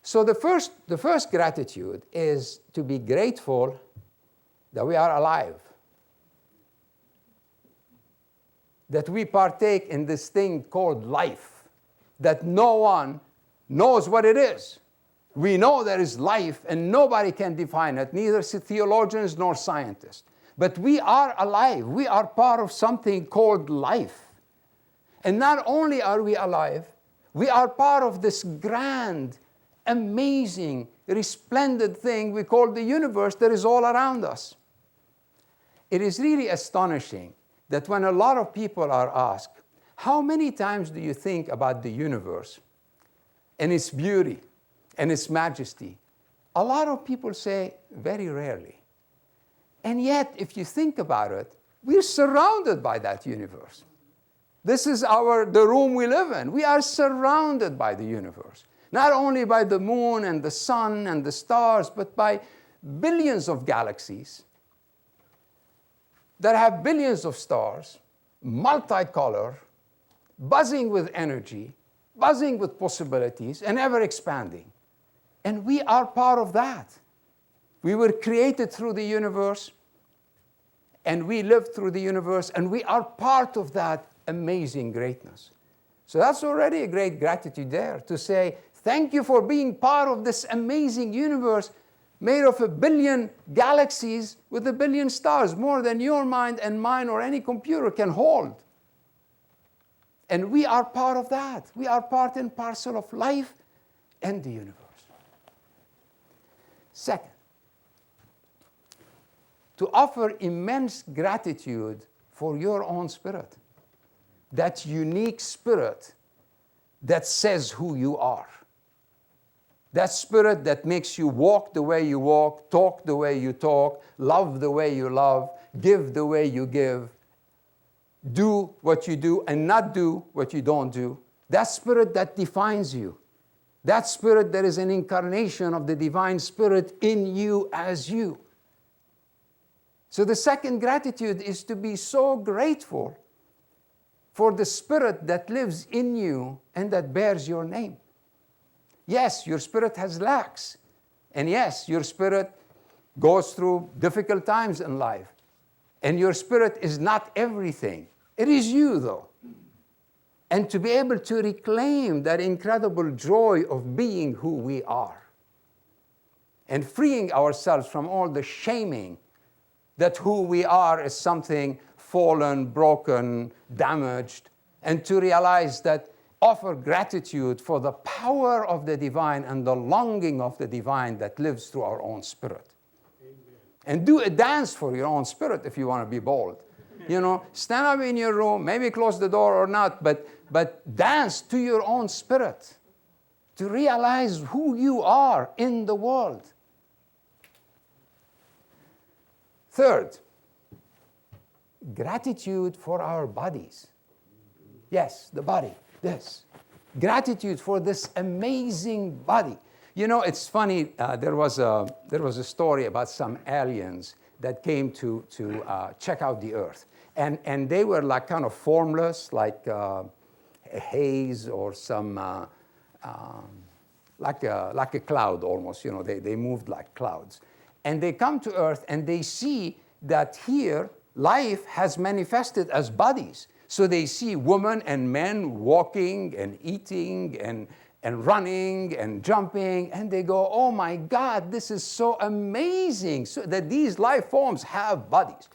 So the first gratitude is to be grateful that we are alive, that we partake in this thing called life, that no one knows what it is. We know there is life, and nobody can define it, neither theologians nor scientists. But we are alive. We are part of something called life. And not only are we alive, we are part of this grand, amazing, resplendent thing we call the universe that is all around us. It is really astonishing that when a lot of people are asked, how many times do you think about the universe and its beauty and its majesty? A lot of people say, very rarely. And yet, if you think about it, we're surrounded by that universe. This is the room we live in. We are surrounded by the universe. Not only by the moon and the sun and the stars, but by billions of galaxies that have billions of stars, multicolor, buzzing with energy, buzzing with possibilities, and ever expanding. And we are part of that. We were created through the universe, and we live through the universe, and we are part of that amazing greatness. So that's already a great gratitude there, to say, thank you for being part of this amazing universe made of 1 billion galaxies with 1 billion stars, more than your mind and mine or any computer can hold. And we are part of that. We are part and parcel of life and the universe. Second, to offer immense gratitude for your own spirit. That unique spirit that says who you are. That spirit that makes you walk the way you walk, talk the way you talk, love the way you love, give the way you give, do what you do and not do what you don't do. That spirit that defines you. That spirit that is an incarnation of the divine spirit in you as you. So the second gratitude is to be so grateful for the spirit that lives in you and that bears your name. Yes, your spirit has lacks. And yes, your spirit goes through difficult times in life. And your spirit is not everything. It is you, though. And to be able to reclaim that incredible joy of being who we are. And freeing ourselves from all the shaming that who we are is something fallen, broken, damaged. And to realize that offer gratitude for the power of the divine and the longing of the divine that lives through our own spirit. Amen. And do a dance for your own spirit if you want to be bold. You know, stand up in your room, maybe close the door or not, but dance to your own spirit to realize who you are in the world. Third, gratitude for our bodies. Yes, the body, this. Gratitude for this amazing body. You know, it's funny, there was a story about some aliens that came to check out the Earth. And they were like kind of formless, like a haze or some, like a cloud almost, you know, they moved like clouds. And they come to Earth and they see that here life has manifested as bodies. So they see women and men walking and eating and running and jumping, and they go, oh my God, this is so amazing so that these life forms have bodies.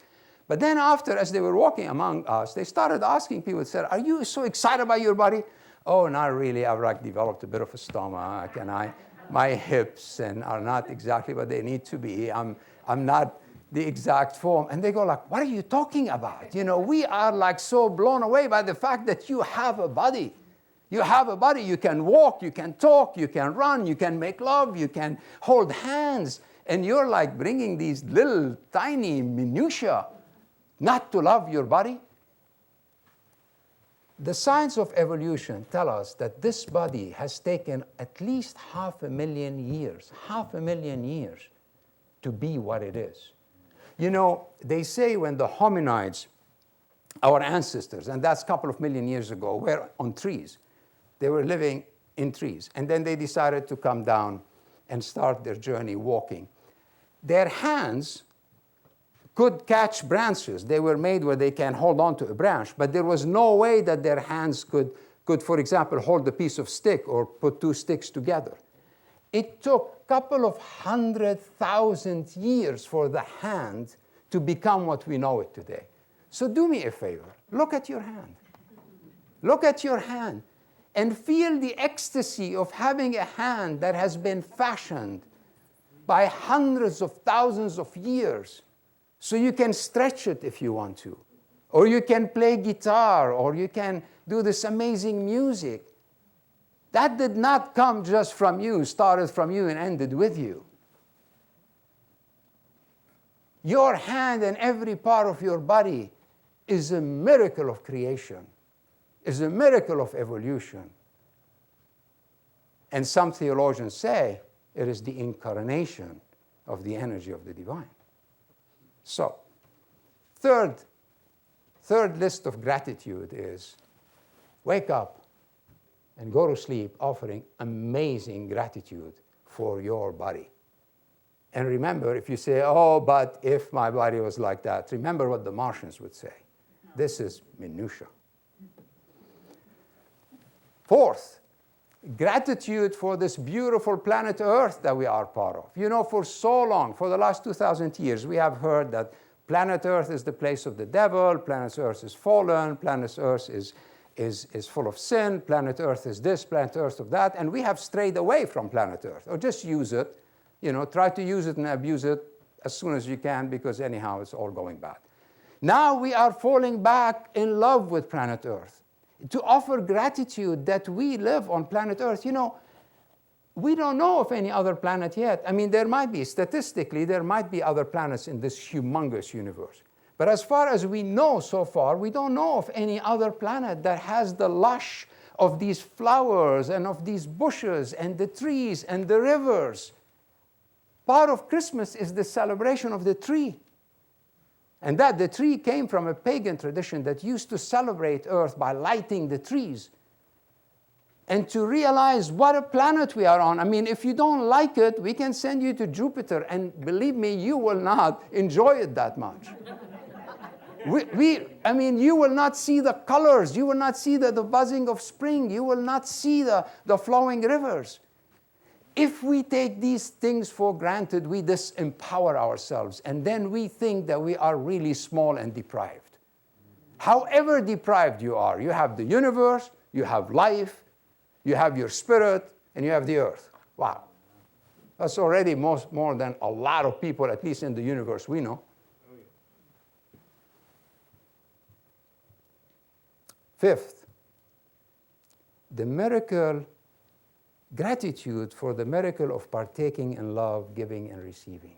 But then after, as they were walking among us, they started asking people, said, are you so excited about your body? Oh, not really. I've like developed a bit of a stomach, and my hips are not exactly what they need to be. I'm not the exact form. And they go like, what are you talking about? You know, we are like so blown away by the fact that you have a body. You have a body. You can walk, you can talk, you can run, you can make love, you can hold hands. And you're like bringing these little tiny minutiae not to love your body. The science of evolution tell us that this body has taken at least 500,000 years to be what it is. You know, they say when the hominids, our ancestors, and that's a couple of million years ago, were on trees. They were living in trees. And then they decided to come down and start their journey walking. Their hands could catch branches. They were made where they can hold on to a branch, but there was no way that their hands could, for example, hold a piece of stick or put two sticks together. It took a couple of 100,000 years for the hand to become what we know it today. So do me a favor. Look at your hand. Look at your hand and feel the ecstasy of having a hand that has been fashioned by hundreds of thousands of years. So you can stretch it if you want to. Or you can play guitar, or you can do this amazing music. That did not come just from you, started from you and ended with you. Your hand and every part of your body is a miracle of creation, is a miracle of evolution. And some theologians say it is the incarnation of the energy of the divine. So, third list of gratitude is wake up and go to sleep offering amazing gratitude for your body. And remember, if you say, oh, but if my body was like that, remember what the Martians would say. This is minutia. Fourth, gratitude for this beautiful planet Earth that we are part of. You know, for so long, for the last 2,000 years, we have heard that planet Earth is the place of the devil, planet Earth is fallen, planet Earth is full of sin, planet Earth is this, planet Earth of that, and we have strayed away from planet Earth. Or just use it, you know, try to use it and abuse it as soon as you can, because anyhow it's all going bad. Now we are falling back in love with planet Earth, to offer gratitude that we live on planet Earth. You know, we don't know of any other planet yet. I mean, there might be, statistically, there might be other planets in this humongous universe. But as far as we know so far, we don't know of any other planet that has the lush of these flowers and of these bushes and the trees and the rivers. Part of Christmas is the celebration of the tree. And that the tree came from a pagan tradition that used to celebrate Earth by lighting the trees. And to realize what a planet we are on. I mean, if you don't like it, we can send you to Jupiter, and believe me, you will not enjoy it that much. I mean, you will not see the colors. You will not see the buzzing of spring. You will not see the flowing rivers. If we take these things for granted, we disempower ourselves, and then we think that we are really small and deprived. However deprived you are, you have the universe, you have life, you have your spirit, and you have the earth. Wow. That's already more than a lot of people, at least in the universe we know. Fifth, the miracle, gratitude for the miracle of partaking in love, giving and receiving.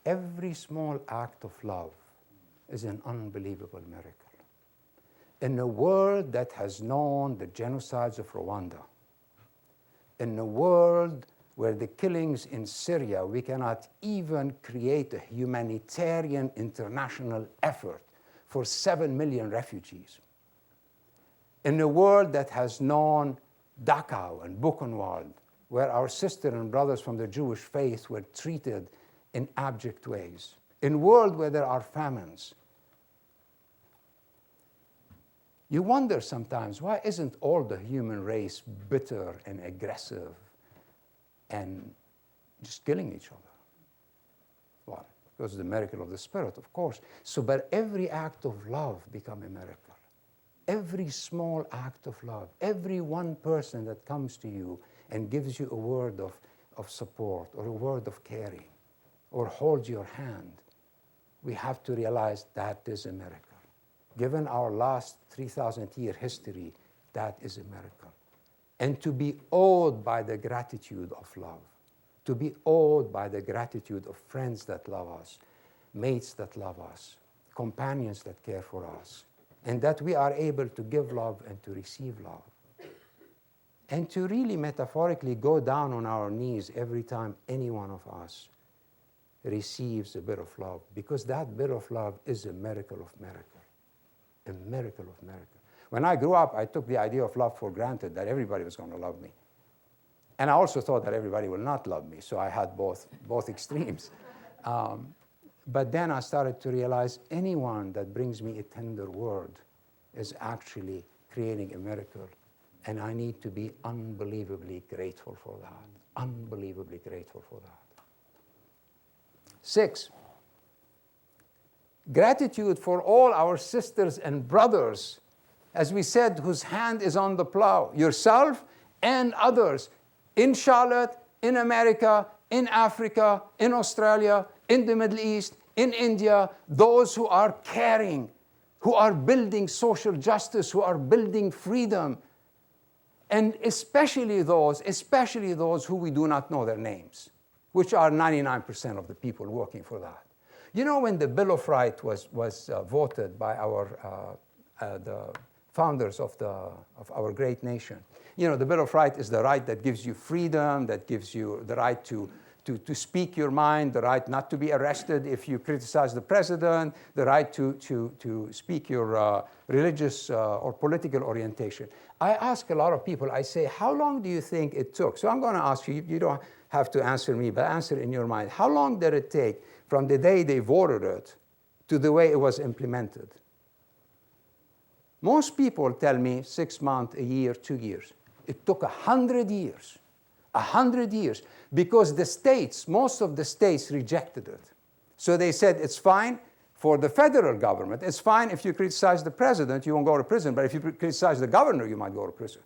Every small act of love is an unbelievable miracle. In a world that has known the genocides of Rwanda, in a world where the killings in Syria, we cannot even create a humanitarian international effort for 7 million refugees. In a world that has known Dachau and Buchenwald, where our sisters and brothers from the Jewish faith were treated in abject ways. In a world where there are famines. You wonder sometimes, why isn't all the human race bitter and aggressive and just killing each other? Well, because of the miracle of the Spirit, of course. So, but every act of love becomes a miracle. Every small act of love, every one person that comes to you and gives you a word of support or a word of caring or holds your hand, we have to realize that is a miracle. Given our last 3,000-year history, that is a miracle. And to be awed by the gratitude of love, to be awed by the gratitude of friends that love us, mates that love us, companions that care for us, and that we are able to give love and to receive love. And to really metaphorically go down on our knees every time any one of us receives a bit of love, because that bit of love is a miracle of miracles. A miracle of miracles. When I grew up, I took the idea of love for granted, that everybody was going to love me. And I also thought that everybody will not love me, so I had both extremes. But then I started to realize anyone that brings me a tender word is actually creating a miracle. And I need to be unbelievably grateful for that. Unbelievably grateful for that. 6, gratitude for all our sisters and brothers, as we said, whose hand is on the plow, yourself and others, in Charlotte, in America, in Africa, in Australia, in the Middle East, in India, those who are caring, who are building social justice, who are building freedom, and especially those who we do not know their names, which are 99% of the people working for that. You know, when the Bill of Rights was voted by the founders of our great nation, you know, the Bill of Rights is the right that gives you freedom, that gives you the right to speak your mind, the right not to be arrested if you criticize the president, the right to speak your religious or political orientation. I ask a lot of people, I say, how long do you think it took? So I'm going to ask you, you don't have to answer me, but answer in your mind. How long did it take from the day they voted it to the way it was implemented? Most people tell me 6 months, a year, 2 years. It took 100 years. 100 years, because the states, most of the states rejected it. So they said it's fine for the federal government. It's fine if you criticize the president, you won't go to prison, but if you criticize the governor, you might go to prison.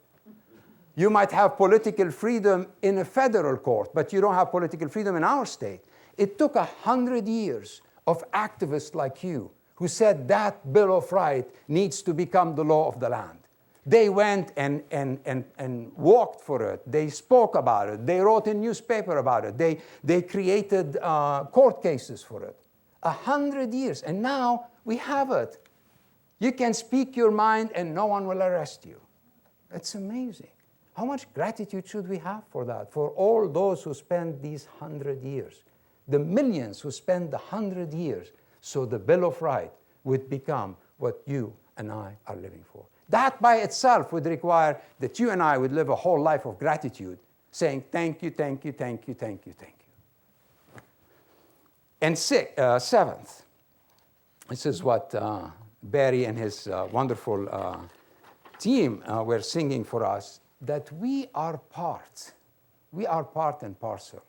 You might have political freedom in a federal court, but you don't have political freedom in our state. It took 100 years of activists like you who said that Bill of Rights needs to become the law of the land. They went and walked for it. They spoke about it. They wrote a newspaper about it. They created court cases for it. 100 years, and now we have it. You can speak your mind and no one will arrest you. It's amazing. How much gratitude should we have for that, for all those who spent these 100 years, the millions who spent the 100 years, so the Bill of Rights would become what you and I are living for. That by itself would require that you and I would live a whole life of gratitude, saying thank you, thank you, thank you, thank you, thank you. And seventh, this is what Barry and his wonderful team were singing for us, that we are part and parcel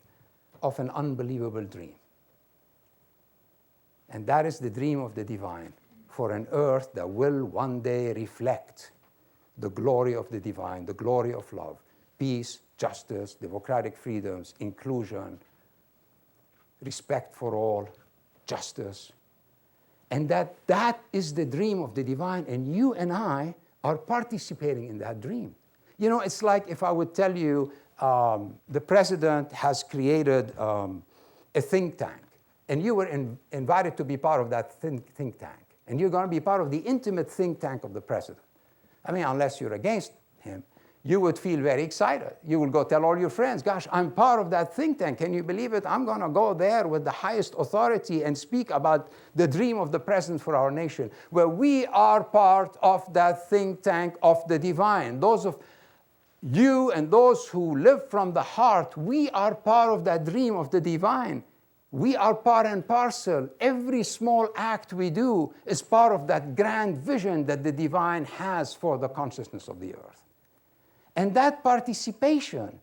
of an unbelievable dream. And that is the dream of the divine, for an earth that will one day reflect the glory of the divine, the glory of love, peace, justice, democratic freedoms, inclusion, respect for all, justice. And that is the dream of the divine, and you and I are participating in that dream. You know, it's like if I would tell you the president has created a think tank, and you were invited to be part of that think tank. And you're going to be part of the intimate think tank of the president. I mean, unless you're against him, you would feel very excited. You will go tell all your friends, gosh, I'm part of that think tank. Can you believe it? I'm going to go there with the highest authority and speak about the dream of the president for our nation, where we are part of that think tank of the divine. Those of you and those who live from the heart, we are part of that dream of the divine. We are part and parcel. Every small act we do is part of that grand vision that the divine has for the consciousness of the earth. And that participation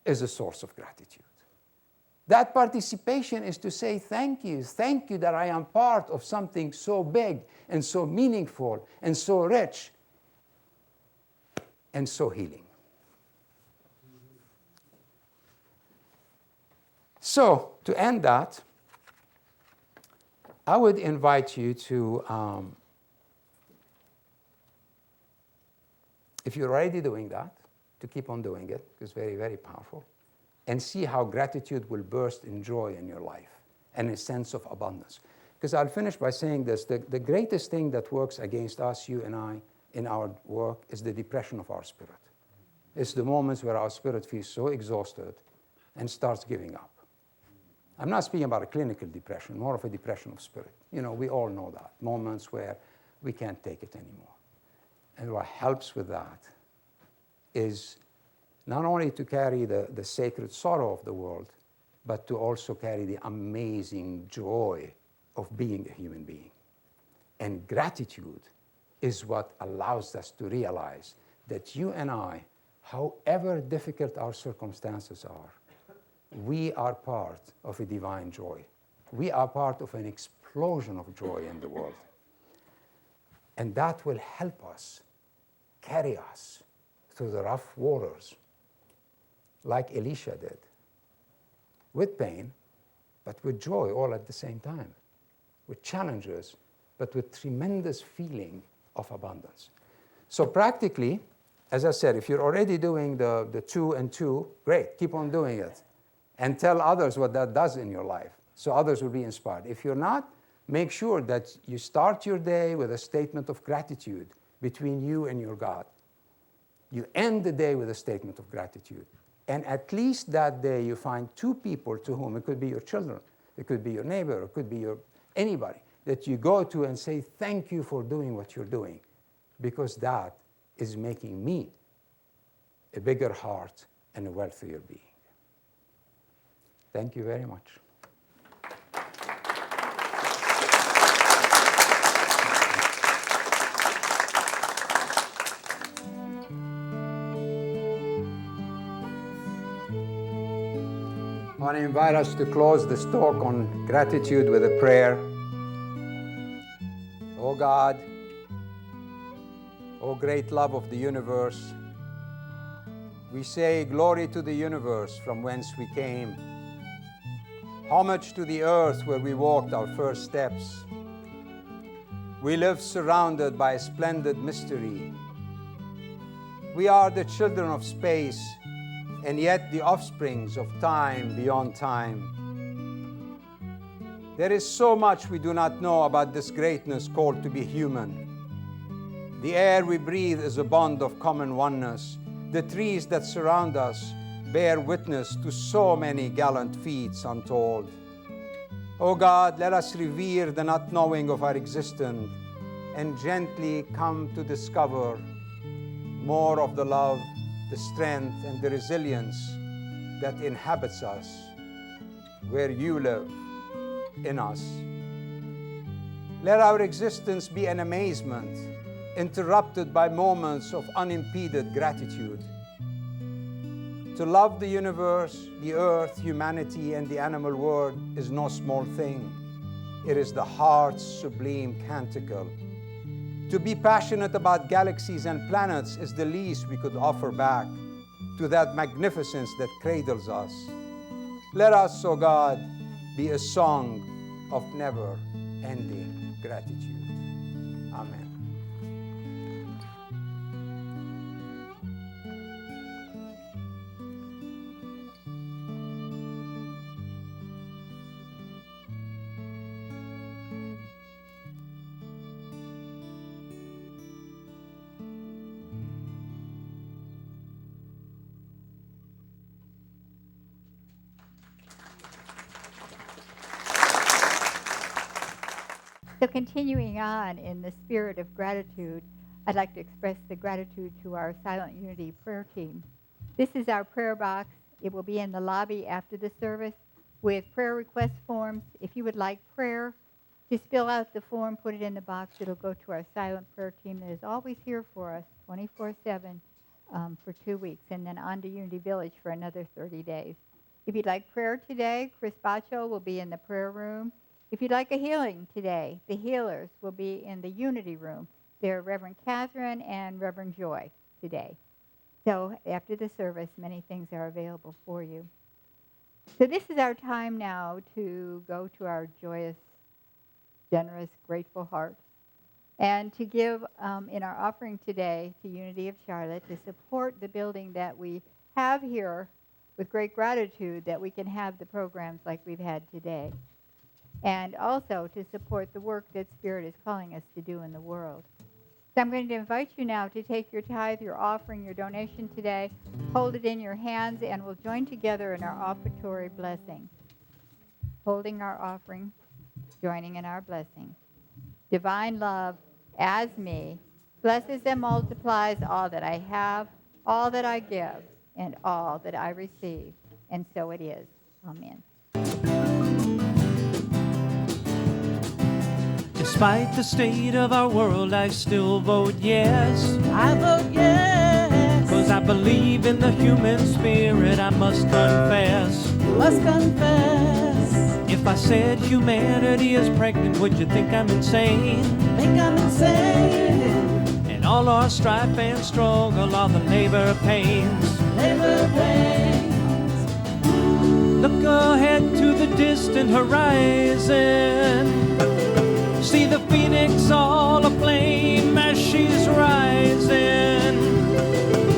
is a source of gratitude. That participation is to say thank you that I am part of something so big and so meaningful and so rich and so healing. So, to end that, I would invite you to, if you're already doing that, to keep on doing it, because it's very, very powerful, and see how gratitude will burst in joy in your life and a sense of abundance. Because I'll finish by saying this, the greatest thing that works against us, you and I, in our work is the depression of our spirit. It's the moments where our spirit feels so exhausted and starts giving up. I'm not speaking about a clinical depression, more of a depression of spirit. You know, we all know that, moments where we can't take it anymore. And what helps with that is not only to carry the sacred sorrow of the world, but to also carry the amazing joy of being a human being. And gratitude is what allows us to realize that you and I, however difficult our circumstances are, we are part of a divine joy. We are part of an explosion of joy in the world. And that will help us, carry us through the rough waters, like Elisha did, with pain, but with joy all at the same time, with challenges, but with tremendous feeling of abundance. So practically, as I said, if you're already doing the 2 and 2, great, keep on doing it. And tell others what that does in your life, so others will be inspired. If you're not, make sure that you start your day with a statement of gratitude between you and your God. You end the day with a statement of gratitude. And at least that day you find 2 people to whom, it could be your children, it could be your neighbor, it could be anybody, that you go to and say, thank you for doing what you're doing, because that is making me a bigger heart and a wealthier being. Thank you very much. I want to invite us to close this talk on gratitude with a prayer. Oh God, oh great love of the universe, we say glory to the universe from whence we came. Homage to the earth where we walked our first steps. We live surrounded by a splendid mystery. We are the children of space, and yet the offsprings of time beyond time. There is so much we do not know about this greatness called to be human. The air we breathe is a bond of common oneness. The trees that surround us bear witness to so many gallant feats untold. O God, let us revere the not knowing of our existence and gently come to discover more of the love, the strength, and the resilience that inhabits us, where you live in us. Let our existence be an amazement, interrupted by moments of unimpeded gratitude. To love the universe, the earth, humanity, and the animal world is no small thing. It is the heart's sublime canticle. To be passionate about galaxies and planets is the least we could offer back to that magnificence that cradles us. Let us, O God, be a song of never-ending gratitude. Amen. So continuing on in the spirit of gratitude, I'd like to express the gratitude to our Silent Unity prayer team. This is our prayer box. It will be in the lobby after the service with prayer request forms. If you would like prayer, just fill out the form, put it in the box. It'll go to our silent prayer team that is always here for us 24/7 for 2 weeks, and then on to Unity Village for another 30 days. If you'd like prayer today, Chris Bacho will be in the prayer room. If you'd like a healing today, the healers will be in the Unity room. They're Reverend Catherine and Reverend Joy today. So after the service, many things are available for you. So this is our time now to go to our joyous, generous, grateful heart and to give in our offering today to Unity of Charlotte to support the building that we have here with great gratitude that we can have the programs like we've had today, and also to support the work that Spirit is calling us to do in the world. So I'm going to invite you now to take your tithe, your offering, your donation today, hold it in your hands, and we'll join together in our offertory blessing. Holding our offering, joining in our blessing. Divine love, as me, blesses and multiplies all that I have, all that I give, and all that I receive. And so it is. Amen. Despite the state of our world, I still vote yes. I vote yes. 'Cause I believe in the human spirit, I must confess. Must confess. If I said humanity is pregnant, would you think I'm insane? Think I'm insane. And all our strife and struggle are the labor pains. Labor pains. Look ahead to the distant horizon. See the phoenix all aflame as she's rising.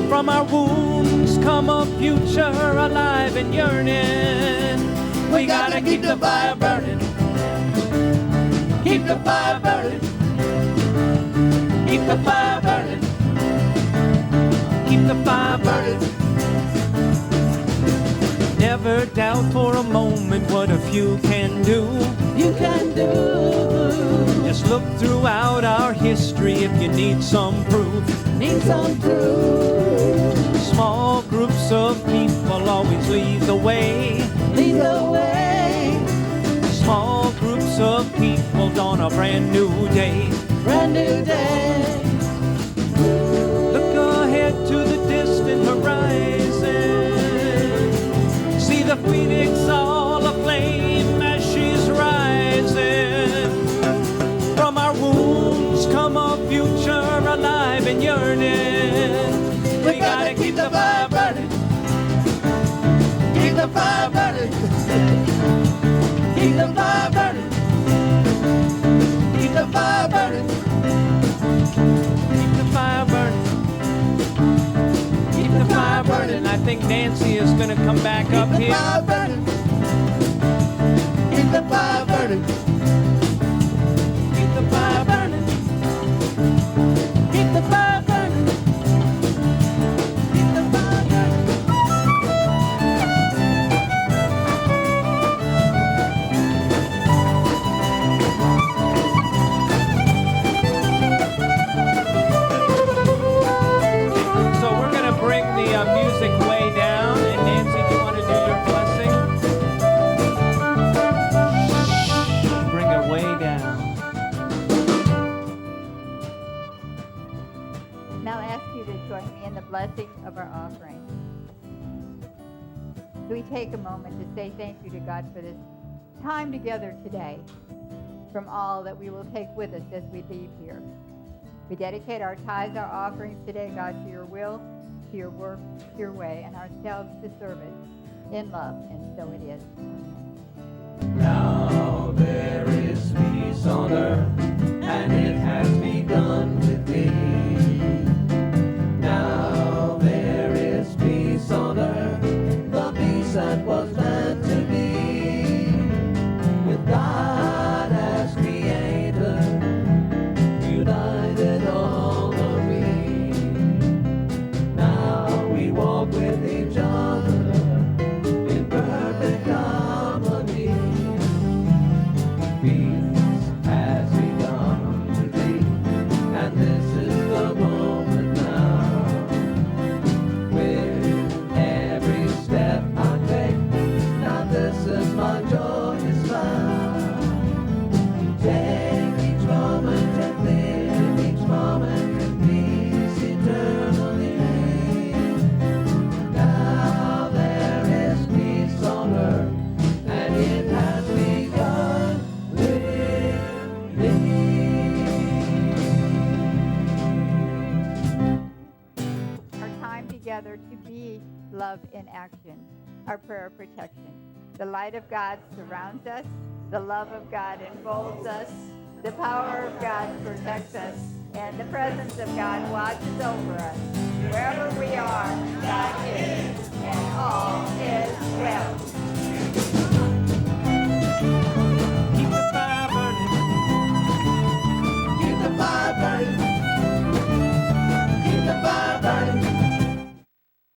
From our wounds come a future alive and yearning. We gotta keep the fire burning. Keep the fire burning. Keep the fire burning. Keep the fire burning. Never doubt for a moment what a few can do. You can do. Just look throughout our history if you need some proof. Need some proof. Small groups of people always lead the way. Lead the way. Small groups of people dawn a brand new day. Brand new day. Look ahead to the distant horizon. See the phoenix all aflame as she's rising. From our wounds come a future alive and yearning. We gotta keep the fire burning. Keep the fire burning. Keep the fire burning. Keep the fire burning. Keep the fire burning. Keep the fire burning. I think Nancy is gonna come back up here. Keep the fire burning. Keep the fire burning. Keep the fire burning. Keep the fire burning. Keep the fire burning. So we're gonna bring the music way down, and Nancy, do you want to do your blessing? Bring it way down. Now I'll ask you to join me in the blessing of our offering. So we take a moment to say thank you to God for this time together today, from all that we will take with us as we leave here. We dedicate our tithes, our offerings today, God, to your will, to your work, to your way, and ourselves to service in love, and so it is. Now there is peace on earth, and it has begun with me. Now there is peace on earth, the peace that was meant to be. With God as creator, united harmony. Now we walk with each other in perfect harmony. Peace together to be love in action. Our prayer of protection. The light of God surrounds us. The love of God enfolds us. The power of God protects us. And the presence of God watches over us. Wherever we are, God is, and all is well.